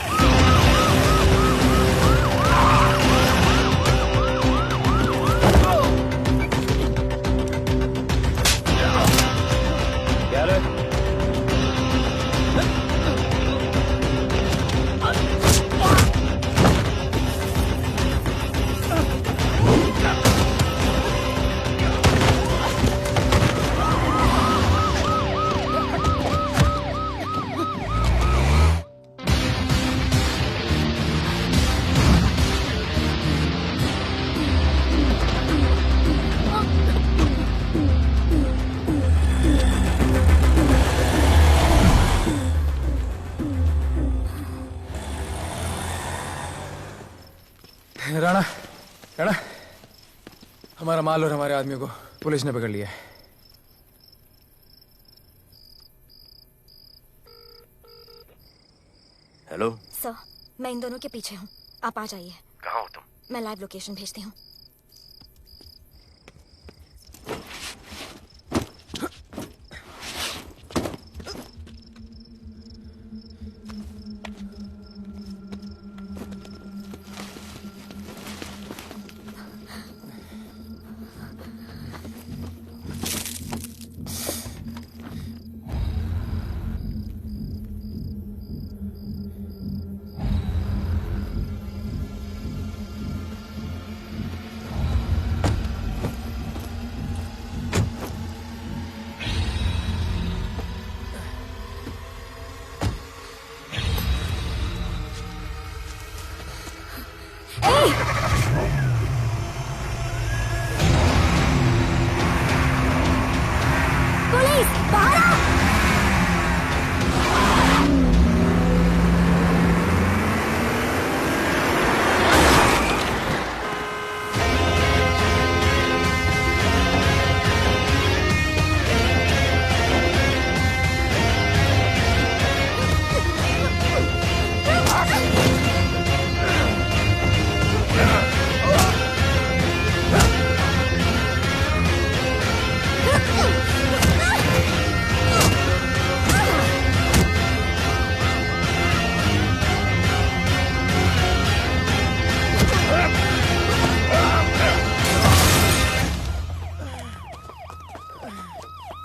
[SPEAKER 12] राणा, राणा, हमारा माल और हमारे आदमियों को पुलिस ने पकड़ लिया है।
[SPEAKER 15] हेलो
[SPEAKER 11] सर, मैं इन दोनों के पीछे हूँ। आप आ जाइए।
[SPEAKER 15] कहाँ हो तुम?
[SPEAKER 11] मैं लाइव लोकेशन भेजती हूँ। पुलिस बाहर आओ!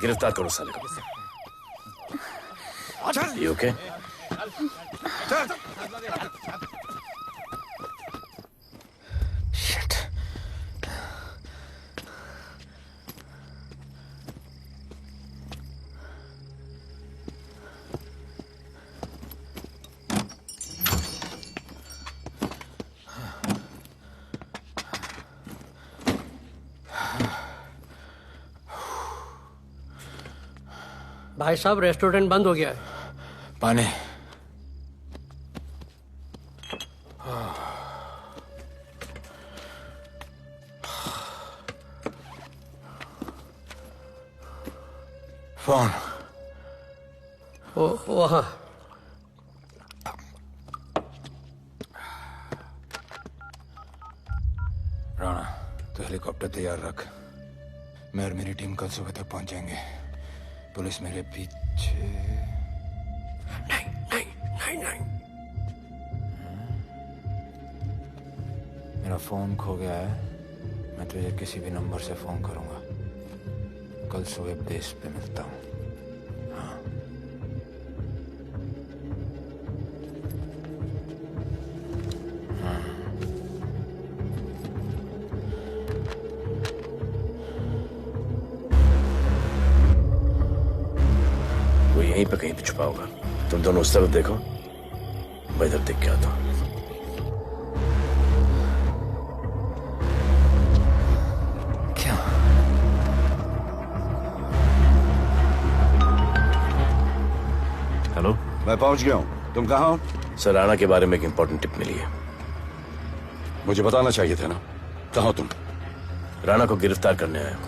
[SPEAKER 15] गिरफ्तार करो साले को। You okay?
[SPEAKER 21] भाई साहब, रेस्टोरेंट बंद हो गया है।
[SPEAKER 12] पानी। फोन।
[SPEAKER 21] वहाँ।
[SPEAKER 1] हेलीकॉप्टर तैयार रख। मैं और मेरी टीम कल सुबह तक पहुंच जाएंगे। पुलिस मेरे पीछे
[SPEAKER 15] नहीं।
[SPEAKER 1] मेरा फोन खो गया है। मैं तुझे किसी भी नंबर से फोन करूंगा। कल सुबह बेस पे मिलता हूँ। हाँ।
[SPEAKER 15] वो यहीं पे कहीं पे छुपा होगा। तुम दोनों उस तरफ देखो, मैं इधर देख के आता हूँ। हेलो,
[SPEAKER 9] मैं पहुंच गया हूँ। तुम कहाँ हो?
[SPEAKER 15] सर, राणा के बारे में एक इंपॉर्टेंट टिप मिली है।
[SPEAKER 9] मुझे बताना चाहिए था ना। कहाँ हो तुम?
[SPEAKER 15] राणा को गिरफ्तार करने आया हूँ।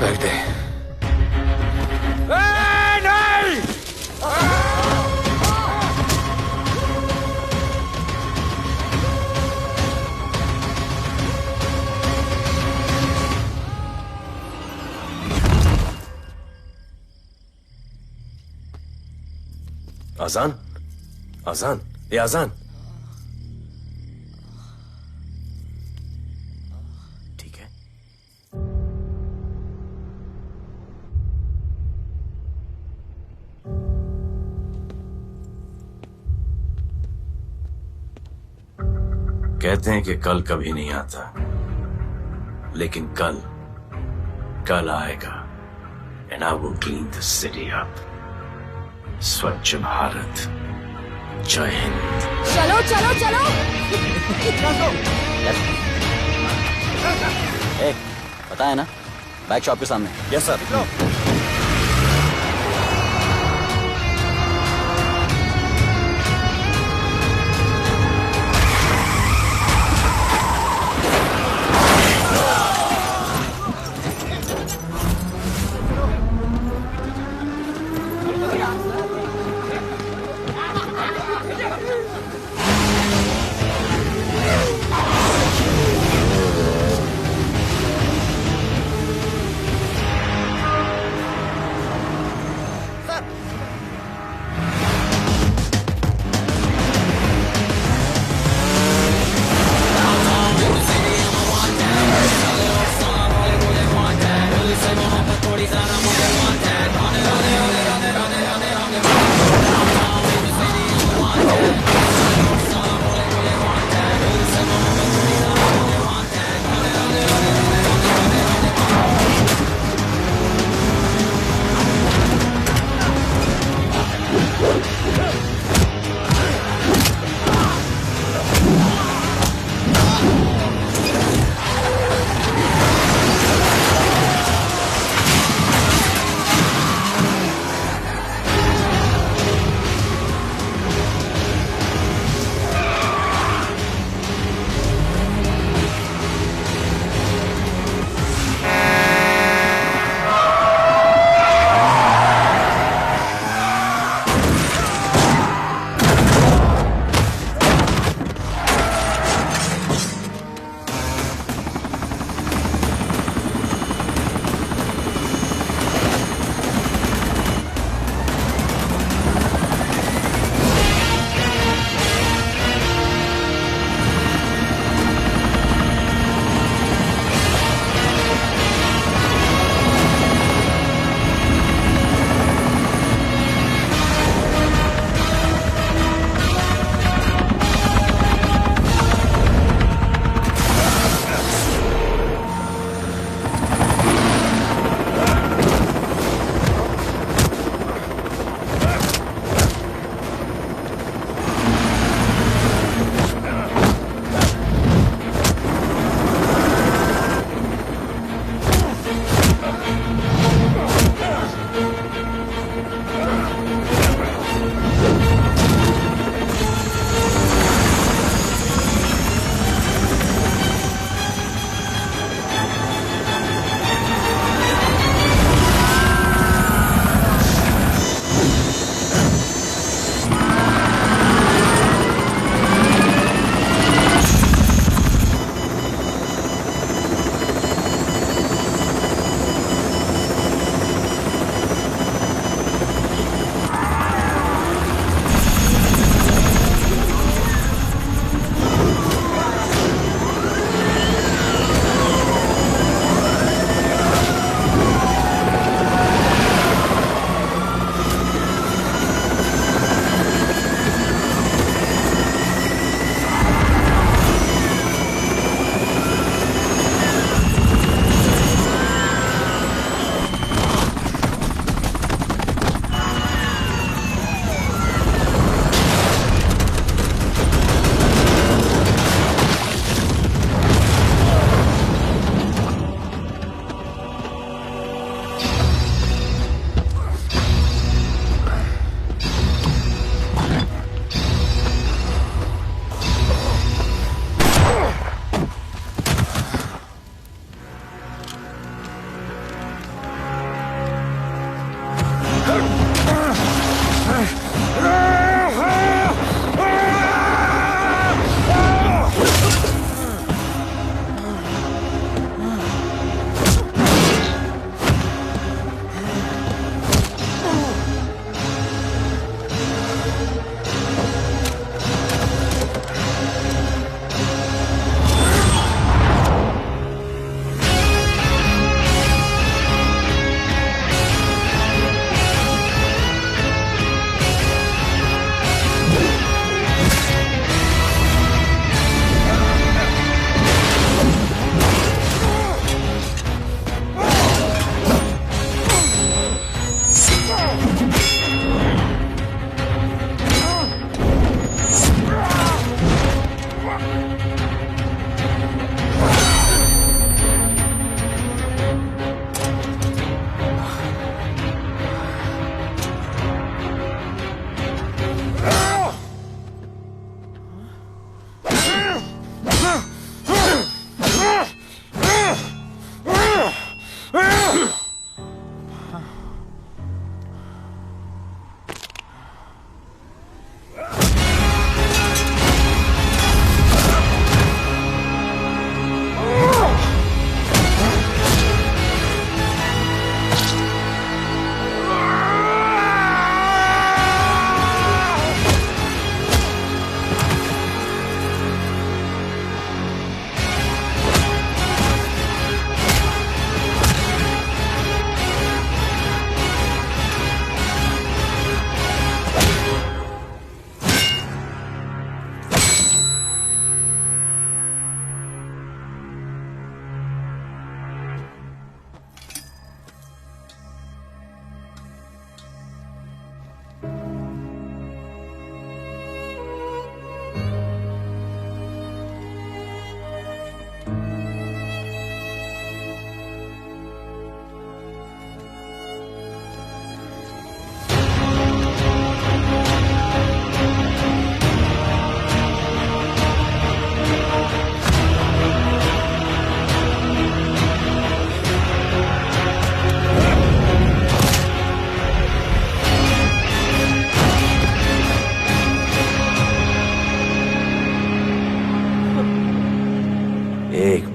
[SPEAKER 1] रख दे।
[SPEAKER 15] आजान, आजान, ये आजान। ठीक है। कहते हैं कि कल कभी नहीं आता, लेकिन कल आएगा। And I will clean the city up. स्वच्छ भारत। जय हिंद।
[SPEAKER 13] चलो चलो चलो।
[SPEAKER 10] पता है ना, बाइक शॉप के सामने।
[SPEAKER 15] Yes sir.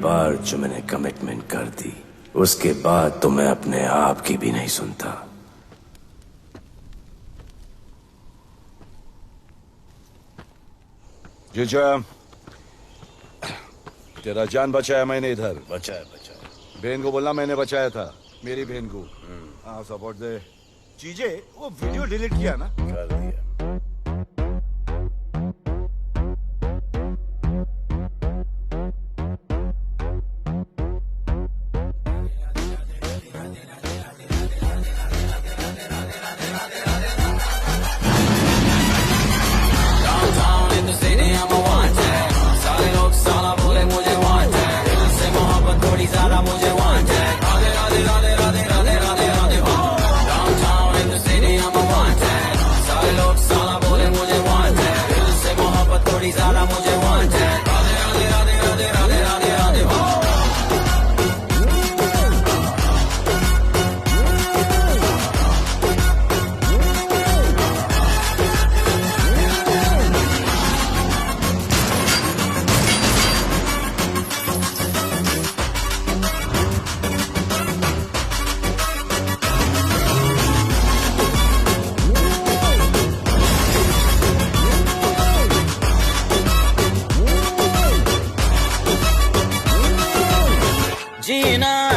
[SPEAKER 15] बार जो मैंने कमिटमेंट कर दी उसके बाद तो मैं अपने आप की भी नहीं सुनता।
[SPEAKER 9] जीजा, तेरा जान बचाया मैंने इधर।
[SPEAKER 15] बचाया।
[SPEAKER 9] बहन को बोलना मैंने बचाया था, मेरी बहन को। हाँ सपोर्ट दे। चीजे वो वीडियो डिलीट किया ना?
[SPEAKER 15] कर दिया।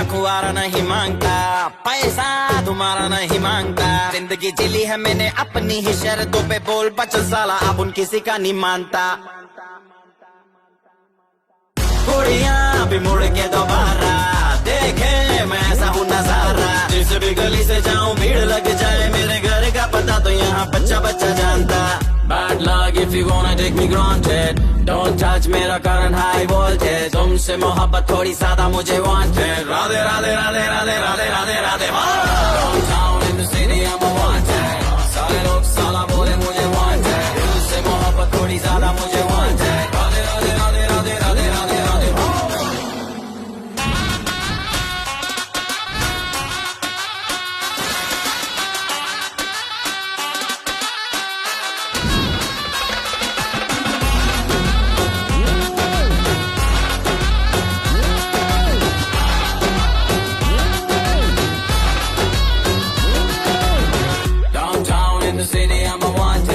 [SPEAKER 16] कुआरा नहीं मांगता, पैसा तुम्हारा नहीं मांगता। जिंदगी जिली है मैंने अपनी ही शर्तों पे, बोल बचल साला अब उन किसी का नहीं मानता। कुड़ियाँ भी मुड़ के दोबारा देखे मैं ऐसा हूँ नजारा। जिस भी गली से जाऊँ भीड़ लग जाए, मेरे घर का पता तो यहाँ बच्चा बच्चा जानता। Bad luck if you wanna take me granted, don't touch मेरा current high voltage। तुमसे मोहब्बत थोड़ी ज्यादा मुझे wanted। Radhe Radhe Radhe Radhe Radhe Radhe Radhe. Downtown in the city I'm a wanted, सारे लोग साला बोले मुझे wanted। दिल से मोहब्बत थोड़ी ज्यादा मुझे wanted। Radhe Radhe Radhe Radhe Radhe Radhe Radhe. City, I'm a one